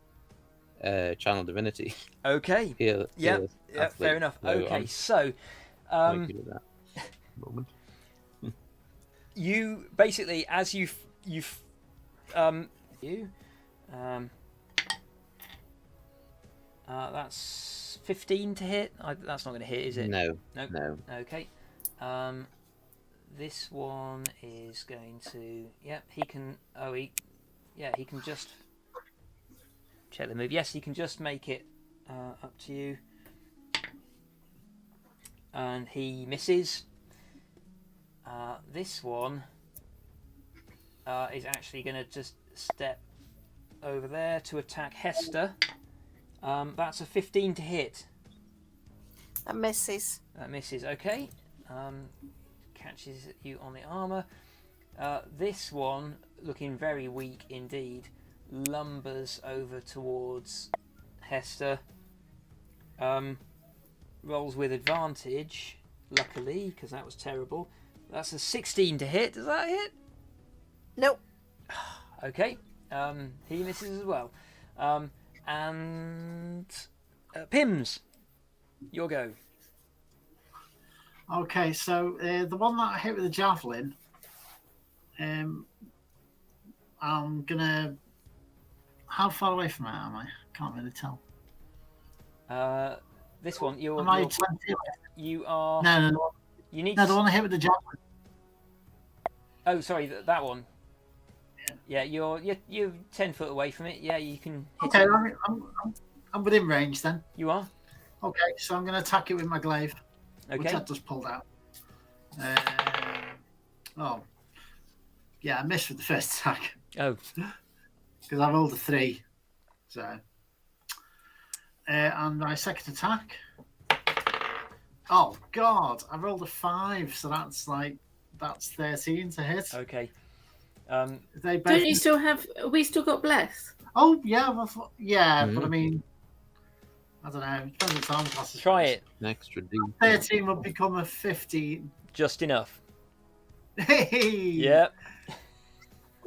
channel divinity. Okay. Yeah, Yeah. Fair enough. So Okay. I'm So, quite good at that moment. you basically, as that's 15 to hit. That's not going to hit, is it? No. Nope. No. Okay. This one is going to. Yep. He can. Oh, he can just check the move. Yes, he can just make it up to you, and he misses. This one is actually going to just step over there to attack Hester. That's a 15 to hit. That misses. That misses. Okay. Catches you on the armour. This one, looking very weak indeed, lumbers over towards Hester. Rolls with advantage, luckily, because that was terrible. That's a 16 to hit. Does that hit? Nope. Okay. He misses as well. And Pims, your go. Okay, so the one that I hit with the javelin, I'm gonna. How far away from it am I? Can't really tell. This one, Am I 20? you are. No. You need. No, the one I hit with the javelin. Oh, sorry, that one. Yeah, you're 10 foot away from it. Yeah, you can hit Okay, it. I'm within range then. You are. Okay, so I'm gonna attack it with my glaive, which Okay. I just pulled out. Yeah, I missed with the first attack Oh, because I rolled a 3. So, and my second attack. Oh God, I rolled a 5, so that's 13 to hit. okay. They both. Don't you still have? We still got bless. Oh yeah, yeah, but I Mhm. mean, I don't know. Depends on time classes. Try it. An extra D. 13 would become a 15. Just enough. Hey. Yeah.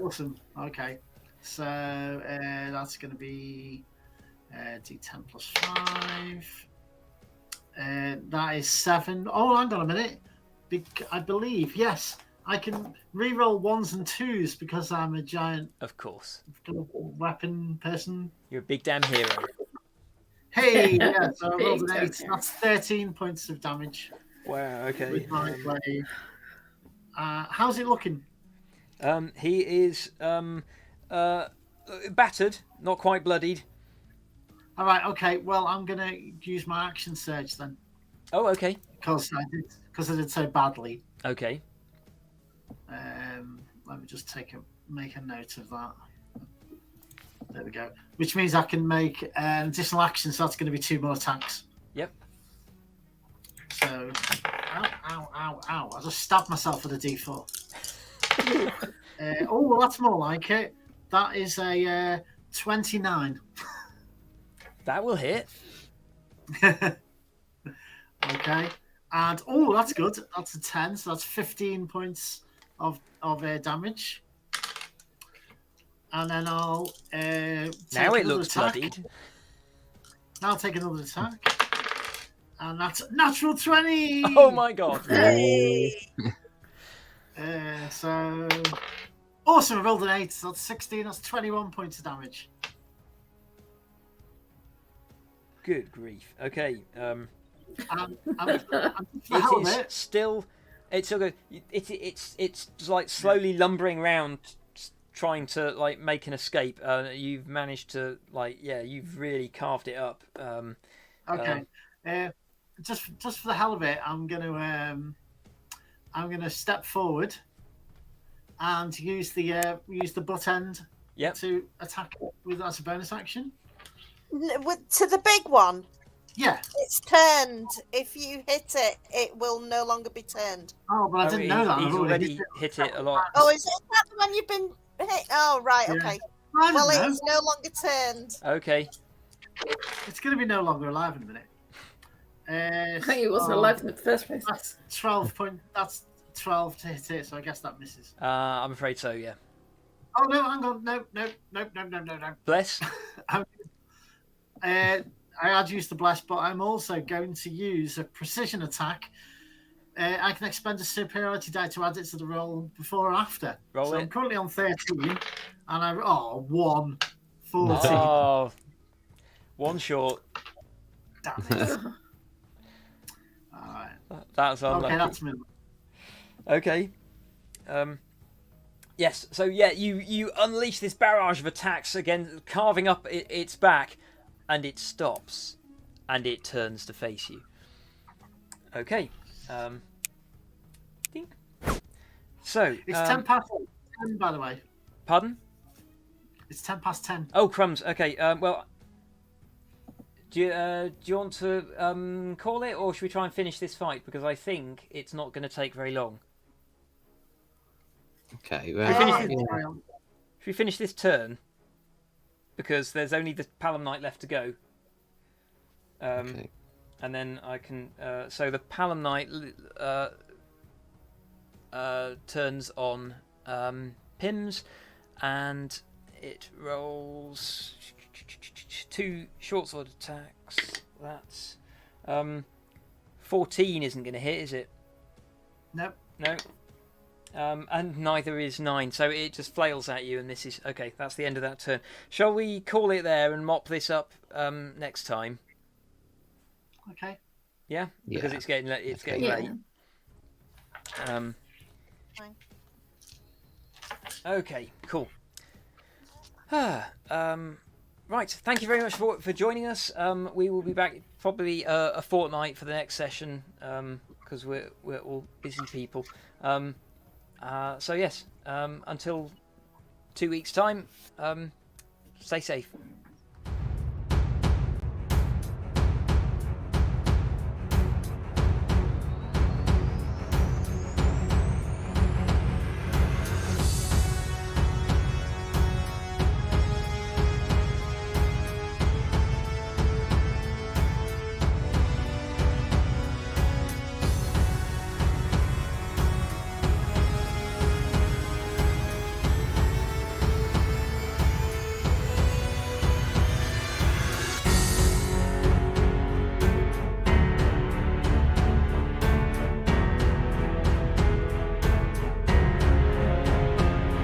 Awesome. Okay. So that's going to be D10 plus 5. That is 7. Oh, hang on a minute. I believe, yes, I can re-roll 1s and 2s because I'm a giant Of course. weapon person. You're a big damn hero. Hey, yeah, so I Big rolled an 8. damn That's 13 points of damage Wow. Okay. with my glaive. How's it looking? He is battered, not quite bloodied. All right, okay. Well, I'm going to use my action surge then Oh, okay. because I did so badly. Okay. Let me just make a note of that. There we go. Which means I can make an additional action, so that's going to be 2 more attacks. Yep. So, ow. I just stabbed myself with a d4. Oh, well, that's more like it. That is a 29. That will hit. Okay. And, oh, that's good. That's a 10, so that's 15 points of damage. And then I'll take Now it another looks attack. bloodied. Now I'll take another attack. And that's a natural 20! Oh my god. So... Awesome, I rolled an 8. So that's 16. That's 21 points of damage. Good grief. Okay. And for the It hell of is it, still. It's still good. It's like slowly lumbering round, trying to like make an escape. You've managed to you've really carved it up. okay. Just for the hell of it, I'm gonna step forward and use the butt end to attack with as a bonus action. To the big one. Yeah. It's turned. If you hit it, it will no longer be turned. Oh, but I didn't know that. He's I've already hit it a lot. Oh, is that the one you've been hit? Oh, right, Yeah. okay. I Well, don't know. it's no longer turned. Okay. It's going to be no longer alive in a minute. I think it wasn't alive in the first place. That's 12 That's 12 to hit it, so I guess that misses. I'm afraid so. Yeah. Oh no! Hang on! No! Bless. I had used the bless, but I'm also going to use a precision attack. I can expend a superiority die to add it to the roll before or after. Roll I'm it. currently on 13, and I 1 14. Oh, one short. Damn it! All right. That's unlucky. Okay, that's me. Okay. Yes. So yeah, you unleash this barrage of attacks again, carving up its back, and it stops, and it turns to face you. Okay. Ding. So It's 10 past 10, by the way. Pardon? It's 10 past 10. Oh crumbs. Okay. Well, do you want to call it, or should we try and finish this fight? Because I think it's not going to take very long. Okay. Should we finish this turn? Because there's only the Palom Knight left to go. Okay. And then I can. So the Palom Knight turns on Pims, and it rolls 2 short sword attacks. That's 14 isn't going to hit, is it? Nope. No. And neither is 9, so it just flails at you, and this is okay. That's the end of that turn. Shall we call it there and mop this up next time? Okay. Yeah, because Yeah. it's getting getting Yeah. late. Fine. Okay, cool. Right, thank you very much for joining us. We will be back probably a fortnight for the next session because we're all busy people. So yes, until 2 weeks' time, stay safe.